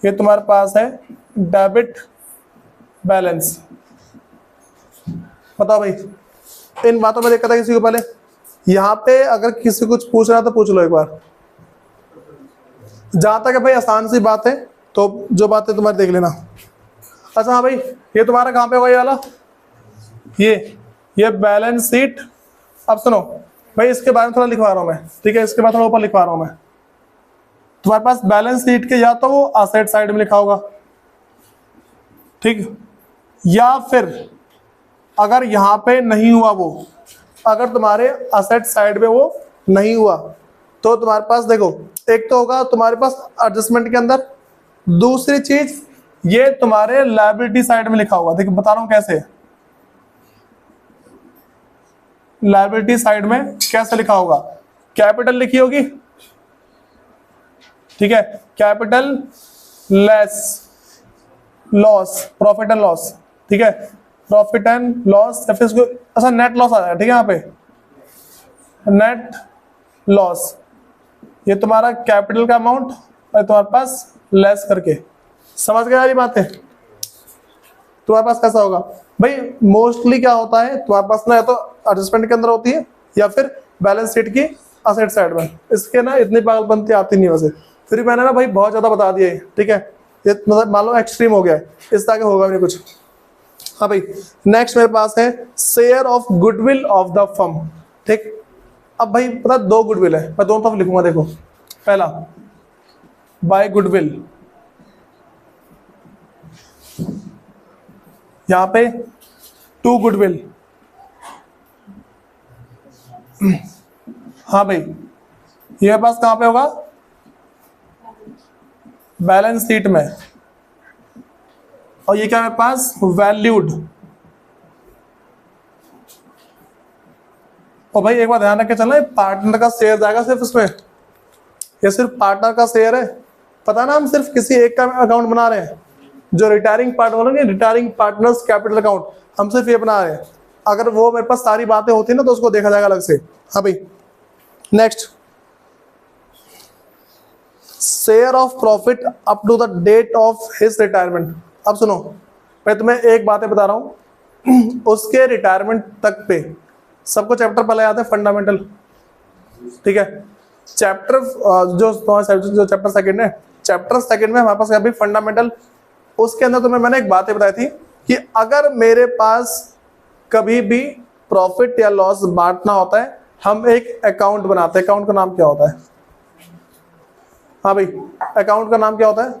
ये तुम्हारे पास है डेबिट बैलेंस। बताओ भाई, इन बातों में देखा था किसी को पहले? यहाँ पे अगर किसी कुछ पूछ रहा तो पूछ लो एक बार। जहां तक है भाई आसान सी बात है, तो जो बातें तुम्हारी देख लेना। अच्छा हाँ भाई, ये तुम्हारा कहाँ पे होगा ये वाला, ये बैलेंस शीट। अब सुनो भाई, इसके बारे में थोड़ा लिखवा रहा हूं मैं, ठीक है, इसके बाद थोड़ा ऊपर लिखवा रहा हूं मैं। तुम्हारे पास बैलेंस शीट के या तो वो असेट साइड में लिखा होगा, ठीक, या फिर अगर यहां पे नहीं हुआ वो, अगर तुम्हारे असेट साइड में वो नहीं हुआ तो तुम्हारे पास देखो, एक तो होगा तुम्हारे पास एडजस्टमेंट के अंदर, दूसरी चीज ये तुम्हारे लायबिलिटी साइड में लिखा होगा। देखो बता रहा हूं कैसे, लायबिलिटी साइड में कैसे लिखा होगा, कैपिटल लिखी होगी, ठीक है, capital less loss, profit and loss, ठीक है, प्रॉफिट एंड लॉस, या फिर इसको अच्छा नेट लॉस आ जाएगा, ठीक है, यहाँ पे नेट लॉस, ये तुम्हारा कैपिटल का अमाउंट और तुम्हारे पास लेस करके। समझ गए वाली बात है? तुम्हारे पास कैसा होगा भाई, मोस्टली क्या होता है तुम्हारे पास ना, या तो एडजस्टमेंट के अंदर होती है या फिर बैलेंस शीट की असेट साइड में। इसके ना इतनी पागलपंती आती नहीं वैसे, फिर मैंने ना भाई बहुत ज्यादा बता दिया है, ठीक है, ये मतलब मान लो एक्सट्रीम हो गया है, इस तरह होगा भी नहीं कुछ। हाँ भाई, नेक्स्ट मेरे पास है share of goodwill of the firm, ठीक। अब भाई पता दो गुडविल है, मैं दोनों तरफ लिखूंगा। देखो पहला बाय गुडविल, यहां पे टू गुडविल। हाँ भाई, ये मेरे पास कहां पे होगा, बैलेंस शीट में, और ये क्या मेरे पास वैल्यूड। और भाई एक बार ध्यान रख के चलना, पार्टनर का शेयर जाएगा सिर्फ इसमें, ये सिर्फ पार्टनर का शेयर है। पता ना, हम सिर्फ किसी एक का अकाउंट बना रहे हैं, जो रिटायरिंग पार्ट बोलेंगे, रिटायरिंग पार्टनर्स कैपिटल अकाउंट, हम सिर्फ ये बना रहे हैं। अगर वो मेरे पास सारी बातें होती ना तो उसको देखा जाएगा अलग से। हाँ भाई, next share of profit up to the date of his retirement. अब सुनो, मैं तुम्हें एक बात बता रहा हूं, उसके रिटायरमेंट तक पे सबको चैप्टर पहले याद है, फंडामेंटल, ठीक है। चैप्टर जो चैप्टर सेकंड है, चैप्टर सेकंड में हमारे पास अभी फंडामेंटल, उसके अंदर तुम्हें मैंने एक बात बताई थी कि अगर मेरे पास कभी भी प्रॉफिट या लॉस बांटना होता है, हम एक अकाउंट बनाते हैं। अकाउंट का नाम क्या होता है? हाँ भाई, अकाउंट का नाम क्या होता है?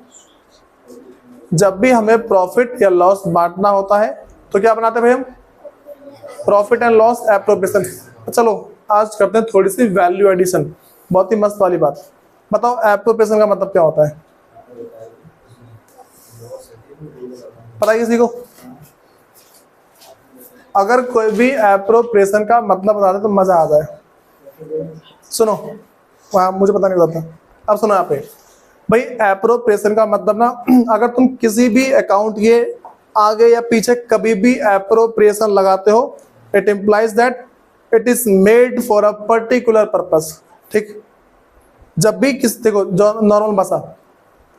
जब भी हमें प्रॉफिट या लॉस बांटना होता है तो क्या बनाते हैं भाई हम? Profit and loss appropriation. चलो आज करते हैं थोड़ी सी वैल्यू एडिशन, बहुत ही मस्त वाली बात। बताओ एप्रोप्रिएशन का मतलब क्या होता है? पता है किसी को? अगर कोई भी एप्रोप्रिएशन का मतलब बता दे तो मजा आ जाए। सुनो, वहां मुझे पता नहीं लगता। अब सुनो यहाँ पे भाई, एप्रोप्रिएशन का मतलब ना, अगर तुम किसी भी अकाउंट के आगे या पीछे कभी भी एप्रोप्रिएशन लगाते हो, it implies that it is made for a particular purpose, ठीक। जब भी देखो, जो नॉर्मल भाषा,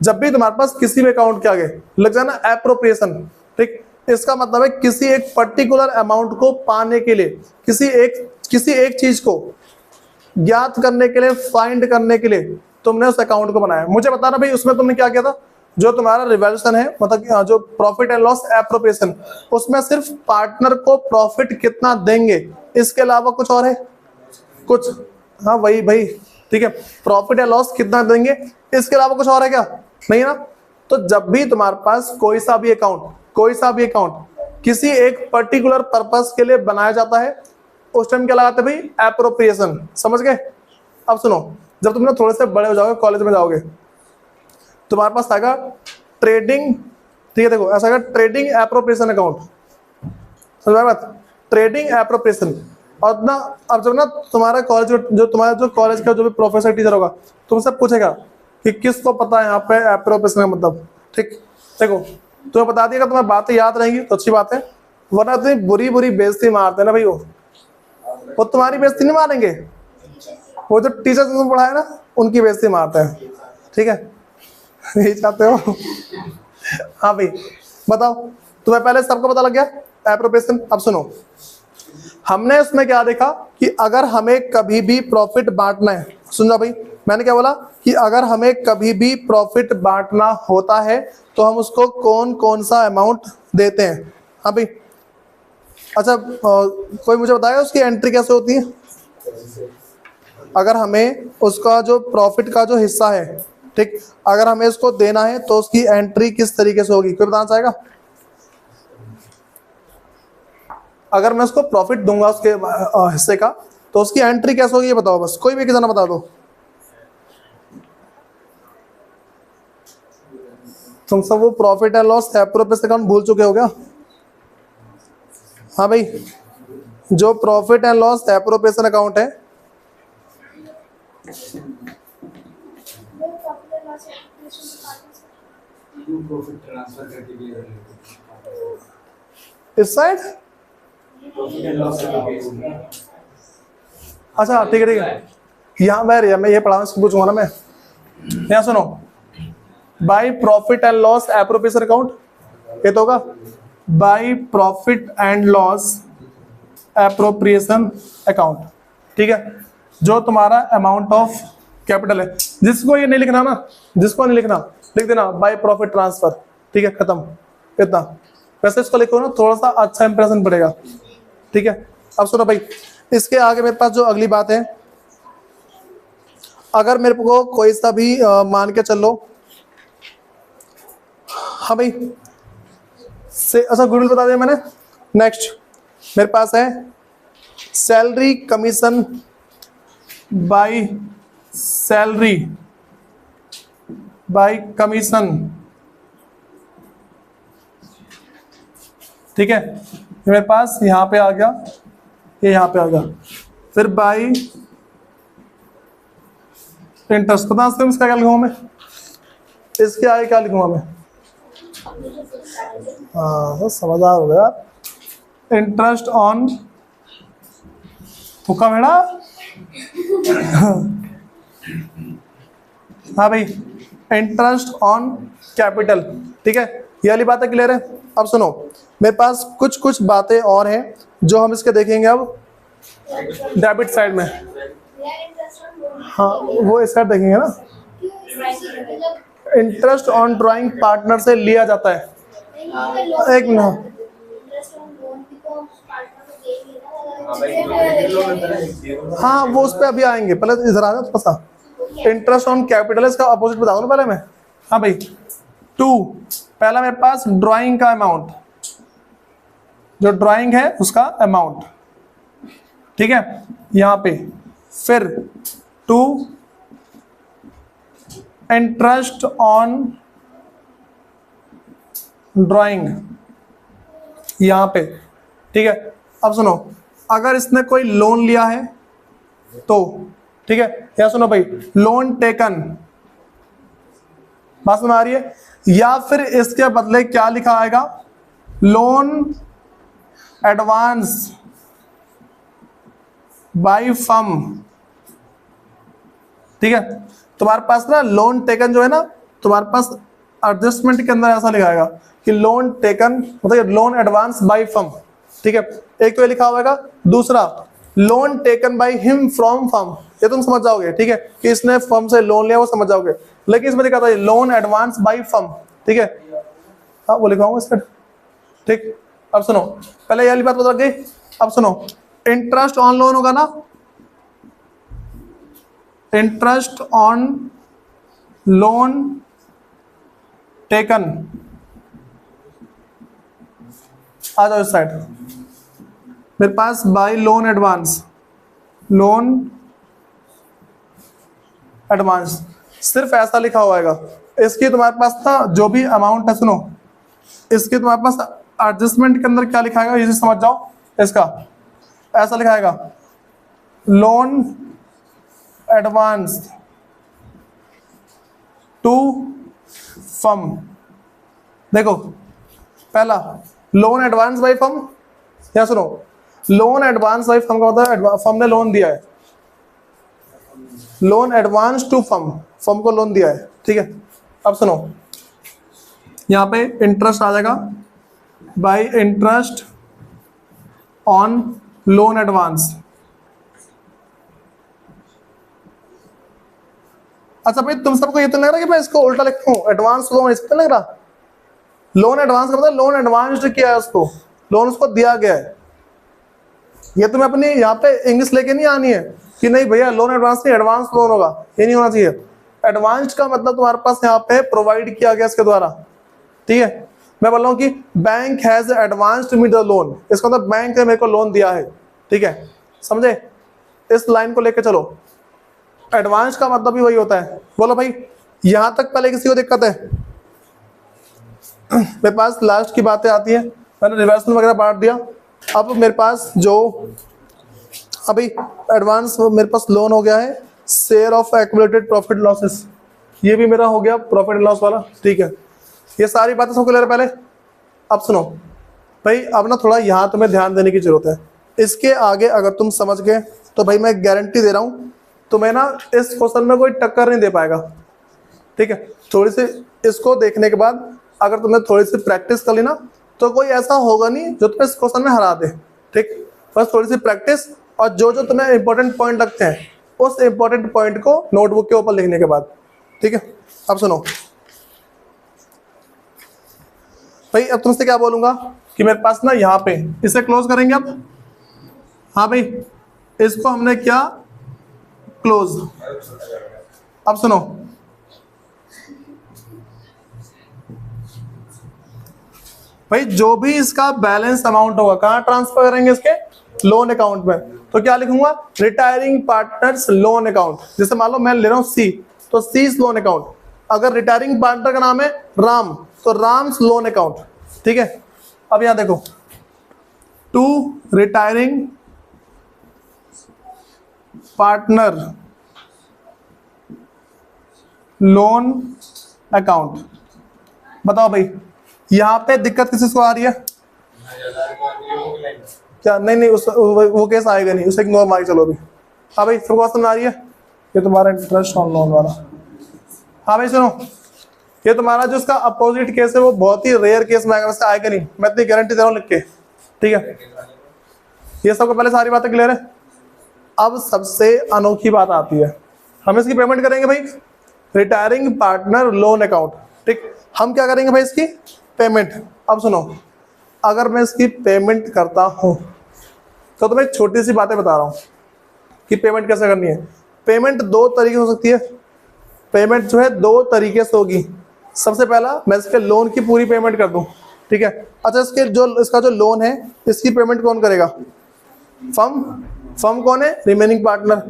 जब भी तुम्हारे पास किसी भी अकाउंट के आगे लग जाना एप्रोप्रिएशन, ठीक, इसका मतलब है किसी एक पर्टिकुलर अमाउंट को पाने के लिए, किसी एक चीज को ज्ञात करने के लिए, फाइंड करने के लिए तुमने उस अकाउंट को बनाया। मुझे बताना भाई, उसमें तुमने क्या किया था? जो तुम्हारा रिवल्यूशन है, मतलब जो प्रॉफिट एंड लॉस एप्रोप्रिएशन, उसमें सिर्फ पार्टनर को प्रॉफिट कितना देंगे, इसके अलावा कुछ और है? कुछ, हाँ वही भाई, ठीक है, प्रॉफिट या लॉस कितना देंगे, इसके अलावा कुछ और है क्या, नहीं है ना। तो जब भी तुम्हारे पास कोई सा भी अकाउंट किसी एक पर्टिकुलर पर्पस के लिए बनाया जाता है, उस टाइम क्या लगाते हैं भाई, एप्रोप्रिएशन। समझ गए। अब सुनो, जब तुम ना थोड़े से बड़े हो जाओगे, कॉलेज में जाओगे, तुम्हारे पास आएगा ट्रेडिंग, ठीक है, देखो ऐसा आएगा ट्रेडिंग एप्रोप्रिएशन अकाउंट। समझ में बात, ट्रेडिंग एप्रोप्रिएशन। और ना अब जब ना तुम्हारा कॉलेज जो कॉलेज का जो भी प्रोफेसर टीचर होगा, तुमसे पूछेगा कि किसको पता है यहाँ पे एप्रोप्रिएशन का मतलब। ठीक, देखो तुम्हें बता दिया, तुम्हें बातें याद रहेंगी तो अच्छी बात है, वरना तुम्हें बुरी बुरी बेइज्जती मारते हैं ना भाई, वो तुम्हारी बेइज्जती नहीं मारेंगे, वो जो टीचर तुमने पढ़ाया ना उनकी बेइज्जती मारते हैं। ठीक है, यही चाहते हो। हाँ भाई बताओ, तुम्हें पहले सबको पता लग गया एप्रोप्रिएशन। अब सुनो, हमने उसमें क्या देखा कि अगर हमें कभी भी प्रॉफिट बांटना है, सुन लो भाई, मैंने क्या बोला कि अगर हमें कभी भी प्रॉफिट बांटना होता है तो हम उसको कौन कौन सा अमाउंट देते हैं। हाँ भाई, अच्छा कोई मुझे बताएगा उसकी एंट्री कैसे होती है। अगर हमें उसका जो प्रॉफिट का जो हिस्सा है, ठीक, अगर हमें उसको देना है तो उसकी एंट्री किस तरीके से होगी, कोई बताना चाहेगा। अगर मैं उसको प्रॉफिट दूंगा उसके हिस्से का, तो उसकी एंट्री कैसे होगी ये बताओ, बस कोई भी किसी ना बता दो। तुम सब वो profit and loss appropriation account भूल चुके हो क्या। हाँ भाई, जो profit and loss appropriation account है, इस साइड, अच्छा ठीक है, यहाँ मैं ये पढ़ा पूछूंगा ना मैं। यहाँ सुनो, by profit and loss appropriation account, ये तो होगा by profit and loss appropriation account. ठीक है, जो तुम्हारा अमाउंट ऑफ कैपिटल है, जिसको ये नहीं लिखना ना, जिसको नहीं लिखना लिख देना बाय प्रॉफिट ट्रांसफर। ठीक है, खत्म, इतना। वैसे इसको लिखो ना, थोड़ा सा अच्छा इंप्रेशन पड़ेगा। ठीक है, अब सुनो भाई, इसके आगे मेरे पास जो अगली बात है, अगर मेरे को कोई सा भी मान के चलो, हाँ भाई से, अच्छा गुड बता दिया मैंने। नेक्स्ट मेरे पास है salary commission by salary bye commission. ठीक है, मेरे पास यहाँ पे आ गया, ये यहाँ पे आ गया, फिर बाय इंटरेस्ट। पता है इसका क्या लिखूंगा मैं, इसके आगे क्या लिखूंगा मैं, हाँ समझदार हो गया। इंटरेस्ट ऑन फुका बेड़ा। हाँ भाई, इंटरेस्ट ऑन कैपिटल। ठीक है, ये वाली बातें क्लियर है। अब सुनो, मेरे पास कुछ कुछ बातें और हैं जो हम इसके देखेंगे अब डेबिट साइड में। हाँ वो इस साइड देखेंगे ना, इंटरेस्ट ऑन ड्राइंग पार्टनर से लिया जाता है। एक मिनट, हाँ वो उस पर अभी आएंगे, पहले इधर आ जाओ थोड़ा सा। इंटरेस्ट ऑन कैपिटल, इसका अपोजिट बता दूं पहले मैं। हाँ भाई, 2, पहला मेरे पास ड्राइंग का अमाउंट, जो ड्राइंग है उसका अमाउंट। ठीक है, यहां पे फिर 2 इंटरेस्ट ऑन ड्राइंग यहां पे। ठीक है, अब सुनो, अगर इसने कोई लोन लिया है तो, ठीक है, या सुनो भाई, लोन टेकन, बात समझ आ रही है, या फिर इसके बदले क्या लिखा आएगा, लोन एडवांस बाय फर्म। ठीक है, तुम्हारे पास ना लोन टेकन जो है ना, तुम्हारे पास एडजस्टमेंट के अंदर ऐसा लिखा आएगा कि लोन टेकन मतलब लोन एडवांस बाय फर्म। ठीक है, एक तो ये लिखा होगा, दूसरा loan taken by him from firm, ये तुम समझ जाओगे। ठीक है, कि इसने फर्म से लोन लिया, वो समझ जाओगे। लेकिन इसमें लिखा था लोन एडवांस बाय फर्म। ठीक है, हाँ वो लिखा इसका। ठीक, अब सुनो, पहले ये वाली बात बता गई। अब सुनो, इंटरेस्ट ऑन लोन होगा ना, इंटरेस्ट ऑन लोन टेकन, आ जाओ इस साइड, मेरे पास by loan advance, loan advance सिर्फ ऐसा लिखा हुआ है। इसकी तुम्हारे पास था जो भी अमाउंट है, सुनो, इसके तुम्हारे पास एडजस्टमेंट के अंदर क्या लिखाएगा ये समझ जाओ। इसका ऐसा लिखाएगा, लोन एडवांस टू फर्म। देखो पहला लोन एडवांस बाय फर्म, या सुनो, लोन एडवांस बाय फर्म का मतलब फर्म ने लोन दिया है, loan advance to firm, firm को लोन दिया है, ठीक है। अब सुनो, यहां पे इंटरेस्ट आ जाएगा, bye interest on loan advance. अच्छा भाई तुम सबको ये तो लग रहा है कि मैं इसको उल्टा लिखता हूं, एडवांस लोन, इसको लग रहा लोन एडवांस का मतलब लोन एडवांस किया है उसको, लोन उसको दिया गया है। ये तुम्हें अपनी यहाँ पे इंग्लिश लेके नहीं आनी है कि नहीं भैया लोन एडवांस नहीं, एडवांस लोन होगा, ये नहीं होना चाहिए। एडवांस का मतलब तुम्हारे पास यहाँ पे प्रोवाइड किया गया इसके द्वारा, ठीक है। मैं बोल रहा हूँ कि bank has advanced me the loan, इसका मतलब बैंक ने मेरे को लोन दिया है, ठीक है, समझे। इस लाइन को लेके चलो, एडवांस का मतलब भी वही होता है। बोलो भाई यहां तक पहले किसी को दिक्कत है? मेरे पास लास्ट की बातें आती है, मैंने रिवर्सल वगैरह बांट दिया। अब मेरे पास जो अभी एडवांस मेरे पास लोन हो गया है, share of accumulated profit losses, ये भी मेरा हो गया प्रॉफिट लॉस वाला, ठीक है। ये सारी बातें सबको ले रहे पहले। अब सुनो भाई, अब ना थोड़ा यहाँ तुम्हें ध्यान देने की जरूरत है। इसके आगे अगर तुम समझ गए तो भाई मैं गारंटी दे रहा हूँ तुम्हें ना इस क्वेश्चन में कोई टक्कर नहीं दे पाएगा, ठीक है। थोड़ी सी इसको देखने के बाद अगर तुमने थोड़ी सी प्रैक्टिस कर ली ना तो कोई ऐसा होगा नहीं जो तुम्हें इस क्वेश्चन में हरा दे, ठीक। बस थोड़ी सी प्रैक्टिस और जो जो तुम्हें इंपॉर्टेंट पॉइंट लगते हैं उस इंपॉर्टेंट पॉइंट को नोटबुक के ऊपर लिखने के बाद, ठीक है। अब सुनो भाई, अब तुमसे क्या बोलूंगा कि मेरे पास ना यहाँ पे इसे क्लोज करेंगे अब। हाँ भाई इसको हमने क्या क्लोज। अब सुनो, भाई जो भी इसका बैलेंस अमाउंट होगा कहाँ ट्रांसफर करेंगे? इसके लोन अकाउंट में। तो क्या लिखूंगा? Retiring partners loan account. जैसे मान लो मैं ले रहा हूँ सी, तो सी लोन अकाउंट। अगर रिटायरिंग पार्टनर का नाम है राम, तो राम्स लोन अकाउंट, ठीक है। अब यहां देखो, to retiring partner loan account. बताओ भाई यहां पे दिक्कत किसको आ रही है? क्या? नहीं वो केस आएगा नहीं, उसे इग्नोर मार चलो अभी। हाँ भाई सबको समझ आ रही है? ये तुम्हारा इंटरेस्ट ऑन लोन वाला। हाँ भाई सुनो, ये तुम्हारा जो इसका अपोजिट केस है वो बहुत ही रेयर केस में आएगा, आएगा नहीं, मैं इतनी गारंटी दे रहा हूँ लिख के, ठीक है। ये सबको पहले सारी बातें क्लियर है। अब सबसे अनोखी बात आती है, हम इसकी पेमेंट करेंगे भाई रिटायरिंग पार्टनर लोन अकाउंट, ठीक। हम क्या करेंगे भाई इसकी पेमेंट। अब सुनो, अगर मैं इसकी पेमेंट करता हूं तो तुम्हें छोटी सी बातें बता रहा हूं कि पेमेंट कैसे करनी है। पेमेंट दो तरीके हो सकती है, पेमेंट जो है दो तरीके से होगी। सबसे पहला मैं इसके लोन की पूरी पेमेंट कर दूं, ठीक है। अच्छा इसका जो लोन है इसकी पेमेंट कौन करेगा? फर्म कौन है? Remaining partner.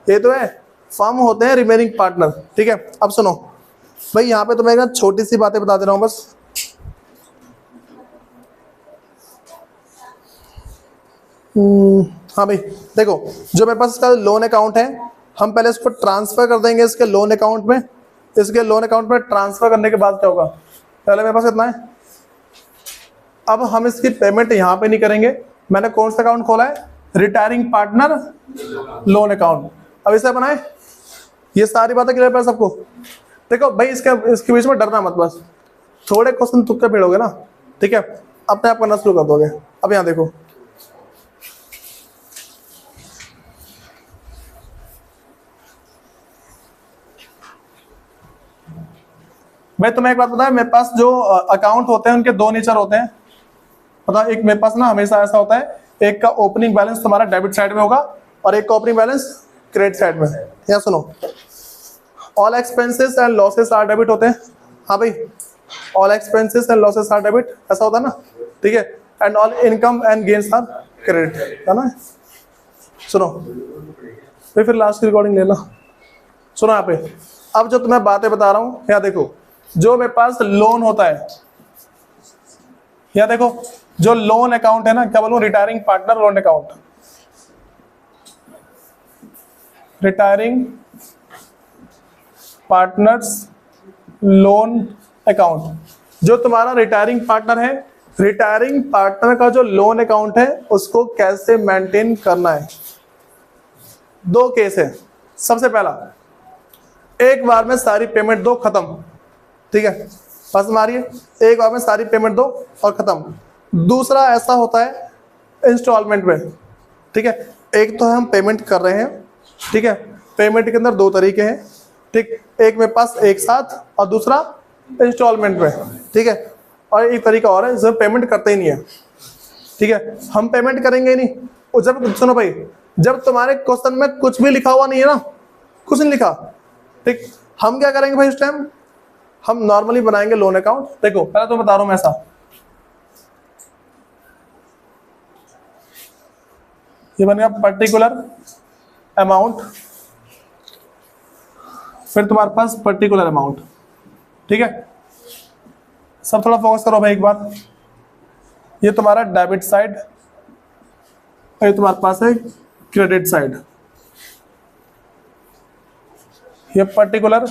ये तो है, फर्म होते हैं रिमेनिंग पार्टनर, ठीक है। अब सुनो भाई, यहाँ पे तो मैं छोटी सी बातें बता दे रहा हूँ बस। हाँ भाई देखो, जो मेरे पास इसका लोन अकाउंट है, हम पहले इसको ट्रांसफर कर देंगे इसके लोन अकाउंट में। इसके लोन अकाउंट में ट्रांसफर करने के बाद क्या होगा? पहले मेरे पास इतना है। अब हम इसकी पेमेंट यहाँ पे नहीं करेंगे, मैंने कौन सा अकाउंट खोला है? Retiring partner loan account. अब इसे बनाए, ये सारी बातें क्लियर है सबको? देखो भाई इसके बीच में डरना मत, बस थोड़े क्वेश्चन तुक्के पेड़ोगे ना, ठीक है, अपने आप करना शुरू कर दोगे। अब यहाँ देखो, मैं तुम्हें एक बात बताया, मेरे पास जो अकाउंट होते हैं उनके दो नेचर होते हैं। पता, एक मेरे पास ना हमेशा ऐसा होता है, एक का ओपनिंग बैलेंस तुम्हारा डेबिट साइड में होगा और एक का ओपनिंग बैलेंस क्रेडिट साइड में। यहाँ सुनो, all expenses and losses are debit होते हैं। हाँ भाई, all expenses and losses are debit, ऐसा होता है ना, ठीक है। And all income and gains are credit, है ना। सुनो फिर लास्ट की रिकॉर्डिंग लेना। सुनो यहाँ पे, अब जो तुम्हें बातें बता रहा हूँ, यहाँ देखो, जो मेरे पास लोन होता है, यहाँ देखो, जो लोन अकाउंट है ना, क्या बोलूं, retiring partner loan account, retiring partners loan account, जो तुम्हारा रिटायरिंग पार्टनर है, रिटायरिंग पार्टनर का जो लोन अकाउंट है उसको कैसे मेंटेन करना है। दो केस है। सबसे पहला, एक बार में सारी पेमेंट दो, खत्म, ठीक है, बस मारिए, एक बार में सारी पेमेंट दो और खत्म। दूसरा ऐसा होता है इंस्टॉलमेंट में, ठीक है। एक तो हम पेमेंट कर रहे हैं, ठीक है, पेमेंट के अंदर दो तरीके हैं, ठीक, एक मेरे पास एक साथ और दूसरा इंस्टॉलमेंट में, ठीक है। और एक तरीका और है जब पेमेंट करते ही नहीं है, ठीक है, हम पेमेंट करेंगे ही नहीं। और जब, सुनो भाई, जब तुम्हारे क्वेश्चन में कुछ भी लिखा हुआ नहीं है ना, कुछ नहीं लिखा, ठीक, हम क्या करेंगे भाई उस टाइम, हम नॉर्मली बनाएंगे लोन अकाउंट। देखो पहले तो बता रहा हूं मैं, ऐसा ये बन गया पर्टिकुलर अमाउंट, फिर तुम्हारे पास पर्टिकुलर अमाउंट, ठीक है। सब थोड़ा फोकस करो भाई एक बार, ये तुम्हारा डेबिट साइड और ये तुम्हारे पास है क्रेडिट साइड। ये पर्टिकुलर,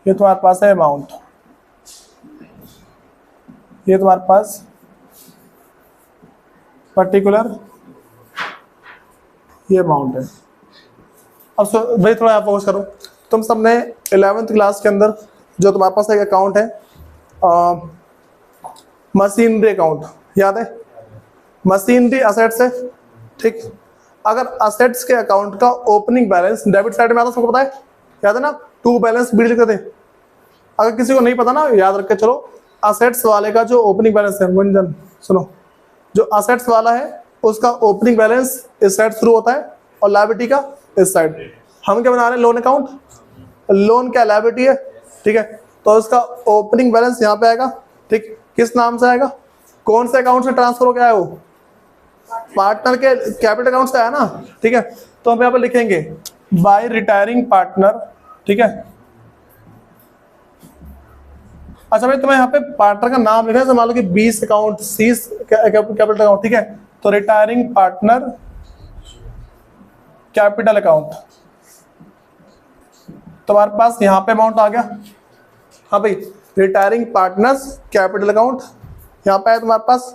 ये तुम्हारे पास है अमाउंट, ये तुम्हारे पास पर्टिकुलर, ये अमाउंट है। अब भाई थोड़ा यहाँ फोकस करो, तुम सबने 11th क्लास के अंदर जो तुम्हारे पास एक अकाउंट है, मशीनरी अकाउंट, याद है, मशीनरी असेट्स है, ठीक। अगर असेट्स के अकाउंट का ओपनिंग बैलेंस डेबिट साइड में आता, सबको पता है, याद है ना, टू बैलेंस बी लिखते थे। अगर किसी को नहीं पता ना, याद रख के चलो, असेट्स वाले का जो ओपनिंग बैलेंस है, गुंजन सुनो, जो असेट्स वाला है उसका ओपनिंग बैलेंस इस साइड शुरू होता है और लायबिलिटी का इस साइड। हम क्या बना रहे हैं, लोन अकाउंट, लोन क्या लायबिलिटी है, ठीक है, तो इसका ओपनिंग बैलेंस यहाँ पे आएगा, ठीक, किस नाम से आएगा, कौन से अकाउंट से ट्रांसफर हो गया है, वो पार्टनर के कैपिटल अकाउंट से आया ना, ठीक है। तो हम यहाँ पे लिखेंगे बाय रिटायरिंग पार्टनर, ठीक है। अच्छा भाई तुम्हें यहाँ पे पार्टनर का नाम लिखना है, मान लो कि 20 अकाउंट, 30 कैपिटल अकाउंट, ठीक है, तो रिटायरिंग पार्टनर कैपिटल अकाउंट, तुम्हारे पास यहाँ पे अमाउंट आ गया। हाँ भाई, रिटायरिंग पार्टनर्स कैपिटल अकाउंट यहाँ पे है तुम्हारे पास।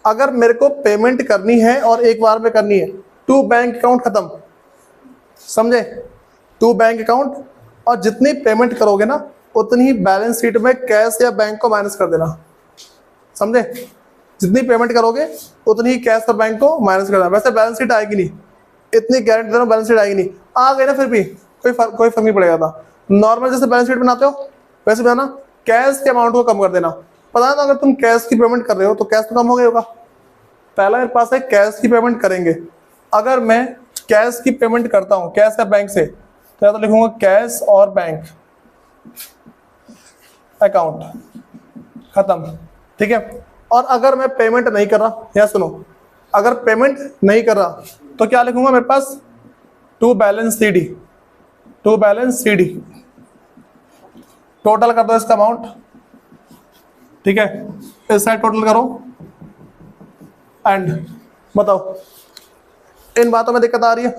अगर मेरे को पेमेंट करनी है और एक बार में करनी है, टू बैंक अकाउंट, खत्म, समझे, टू बैंक अकाउंट, और जितनी पेमेंट करोगे ना उतनी ही बैलेंस शीट में कैश या बैंक को माइनस कर देना, समझे, जितनी पेमेंट करोगे उतनी ही कैश और बैंक को माइनस कर देना। वैसे बैलेंस शीट आएगी नहीं, इतनी गारंटी दे रहा हूं, बैलेंस शीट आएगी नहीं, आ गई ना फिर भी कोई फर्क नहीं पड़ेगा था। नॉर्मल जैसे बैलेंस शीट बनाते हो वैसे बनाना, कैश के अमाउंट को कम कर देना। पता है ना, अगर तुम कैश की पेमेंट कर रहे हो तो कैश तो कम हो गया होगा। पहला मेरे पास है कैश की पेमेंट करेंगे, अगर मैं कैश की पेमेंट करता हूँ कैश या बैंक से, तो या तो लिखूंगा कैश और बैंक अकाउंट, खत्म, ठीक है। और अगर मैं पेमेंट नहीं कर रहा, या सुनो, अगर पेमेंट नहीं कर रहा तो क्या लिखूंगा मेरे पास, to balance C D, to balance C D, total कर दो इसका अमाउंट, ठीक है, इस साइड टोटल करो एंड बताओ। इन बातों में दिक्कत आ रही है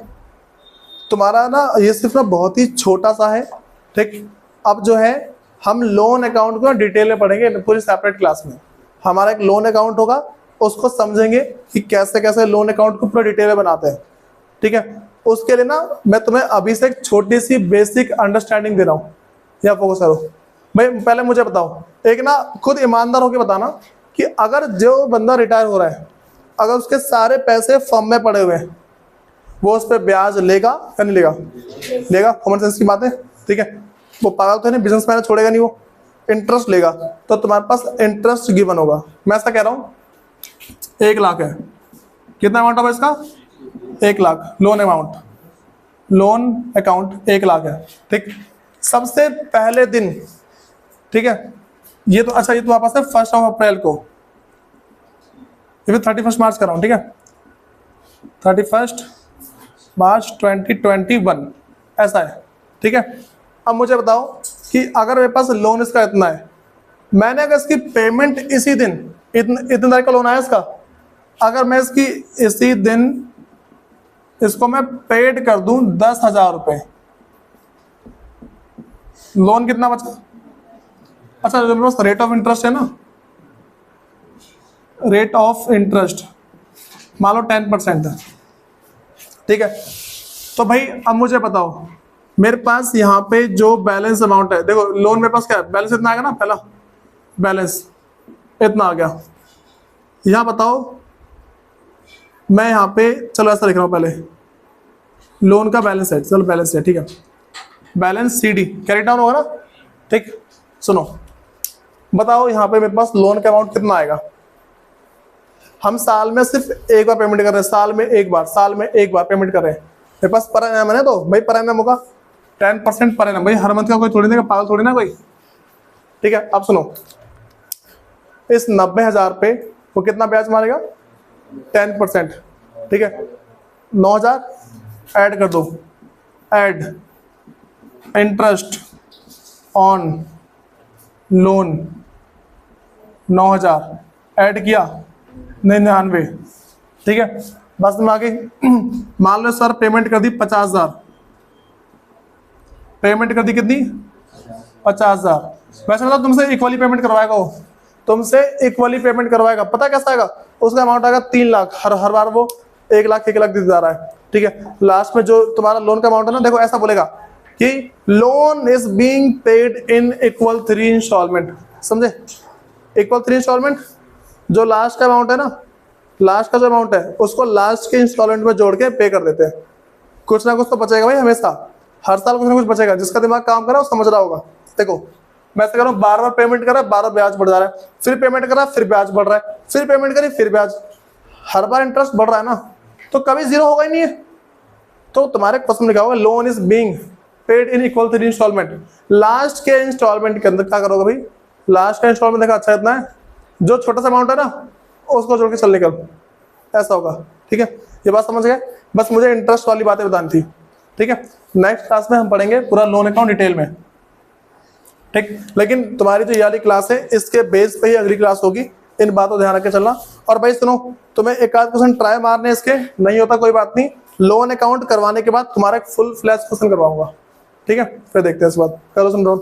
तुम्हारा ना, ये सिर्फ ना बहुत ही छोटा सा है, ठीक। अब जो है हम लोन अकाउंट को डिटेल में पढ़ेंगे पूरी सेपरेट क्लास में। हमारा एक लोन अकाउंट होगा, उसको समझेंगे कि कैसे कैसे लोन अकाउंट को पूरा डिटेल में बनाते हैं, ठीक है। उसके लिए ना मैं तुम्हें अभी से एक छोटी सी बेसिक अंडरस्टैंडिंग दे रहा हूँ, या फोकस करो भाई। पहले मुझे बताओ, एक ना खुद ईमानदार होकर बताना कि अगर जो बंदा रिटायर हो रहा है, अगर उसके सारे पैसे फर्म में पड़े हुए हैं, वो उस पर ब्याज लेगा या नहीं लेगा, लेगा, कॉमन सेंस की बात है, ठीक है। वो पागल तो नहीं, बिजनेसमैन छोड़ेगा नहीं, वो इंटरेस्ट लेगा, तो तुम्हारे पास इंटरेस्ट गिवन होगा। मैं ऐसा कह रहा हूँ 1 लाख है, कितना अमाउंट होगा इसका, 1 lakh loan amount, loan account 1 lakh है, ठीक। सबसे पहले दिन, ठीक है, ये तो अच्छा, ये तो वापस है 1 अप्रैल को, ये 31 मार्च कर रहा हूँ, ठीक है, 31 मार्च 2021 ऐसा है, ठीक है। अब मुझे बताओ कि अगर मेरे पास लोन इसका इतना है, मैंने अगर इसकी पेमेंट इसी दिन, इतने तारीख का लोन आया इसका, अगर मैं इसकी इसी दिन इसको मैं पेड कर दूं 10,000 रुपये, लोन कितना बचा? अच्छा, जो मेरे पास रेट ऑफ इंटरेस्ट है ना, रेट ऑफ इंटरेस्ट मान लो 10% है, ठीक है। तो भाई अब मुझे बताओ, मेरे पास यहाँ पे जो बैलेंस अमाउंट है, देखो लोन मेरे पास क्या है, बैलेंस इतना आएगा ना, पहला बैलेंस इतना आ गया। यहाँ बताओ, मैं यहाँ पे चलो ऐसा लिख रहा हूँ, पहले लोन का बैलेंस है, चलो बैलेंस है, ठीक है, बैलेंस CD कैरी डाउन होगा ना, ठीक। सुनो, बताओ यहाँ पे मेरे पास लोन का अमाउंट कितना आएगा। हम साल में सिर्फ एक बार पेमेंट कर रहे हैं, साल में एक बार पेमेंट कर रहे हैं। मेरे पास पर एनम है ना, तो भाई पर एनम होगा 10% पर एनम, भाई हर मंथ का कोई थोड़ी ना, पागल थोड़ी ना कोई, ठीक है। अब सुनो, इस 90,000 पे वो कितना ब्याज मारेगा? 10%, ठीक है। 9,000 ऐड कर दो, add interest on loan 9,000 add किया 99, ठीक है। बस में आगे मान लो सर पेमेंट कर दी 50,000, पेमेंट कर दी कितनी? 50,000। वैसे मतलब तुमसे इक्वली पेमेंट करवाएगा वो, तुमसे इक्वली पेमेंट करवाएगा। पता कैसा आएगा? उसका अमाउंट आएगा 3 लाख, हर बार वो 1 लाख देते जा रहा है, ठीक है। लास्ट में जो तुम्हारा लोन का अमाउंट है ना, देखो ऐसा बोलेगा कि loan is being paid in equal 3 instalment, समझे? इक्वल 3 इंस्टॉलमेंट, जो लास्ट का अमाउंट है ना, लास्ट का जो अमाउंट है उसको लास्ट के इंस्टॉलमेंट में जोड़ के पे कर देते हैं। कुछ ना कुछ तो बचेगा भाई, हमेशा हर साल कुछ ना कुछ बचेगा। जिसका दिमाग काम कर रहा है वो समझ रहा होगा। देखो मैं ऐसे कर रहा हूँ, बार पेमेंट कर रहा है, बार ब्याज बढ़ जा रहा है, फिर पेमेंट कर रहा है, फिर ब्याज बढ़ रहा है, फिर पेमेंट करी, फिर ब्याज, हर बार इंटरेस्ट बढ़ रहा है ना, तो कभी जीरो होगा ही नहीं है। तो तुम्हारे क्वेश्चन में क्या होगा? Loan is being paid in equal 3 instalment. Last के इंस्टॉलमेंट के अंदर क्या करोगे भाई? लास्ट का इंस्टॉलमेंट देखा, अच्छा इतना है, जो छोटा सा अमाउंट है ना उसको जोड़ के चल निकल, ऐसा होगा, ठीक है। ये बात समझ गए? बस मुझे इंटरेस्ट वाली बातें बतानी थी, ठीक है। नेक्स्ट क्लास में हम पढ़ेंगे पूरा लोन अकाउंट डिटेल में, ठीक। लेकिन तुम्हारी जो ये वाली क्लास है इसके बेस पे ही अगली क्लास होगी, इन बातों ध्यान रख के चलना। और भाई सुनो, तुम्हें एक आध क्वेश्चन ट्राई मारने इसके, नहीं होता कोई बात नहीं, लोन अकाउंट करवाने के बाद तुम्हारा एक फुल फ्लैश क्वेश्चन करवाऊंगा, ठीक है। फिर देखते हैं इस बात, करो समझो।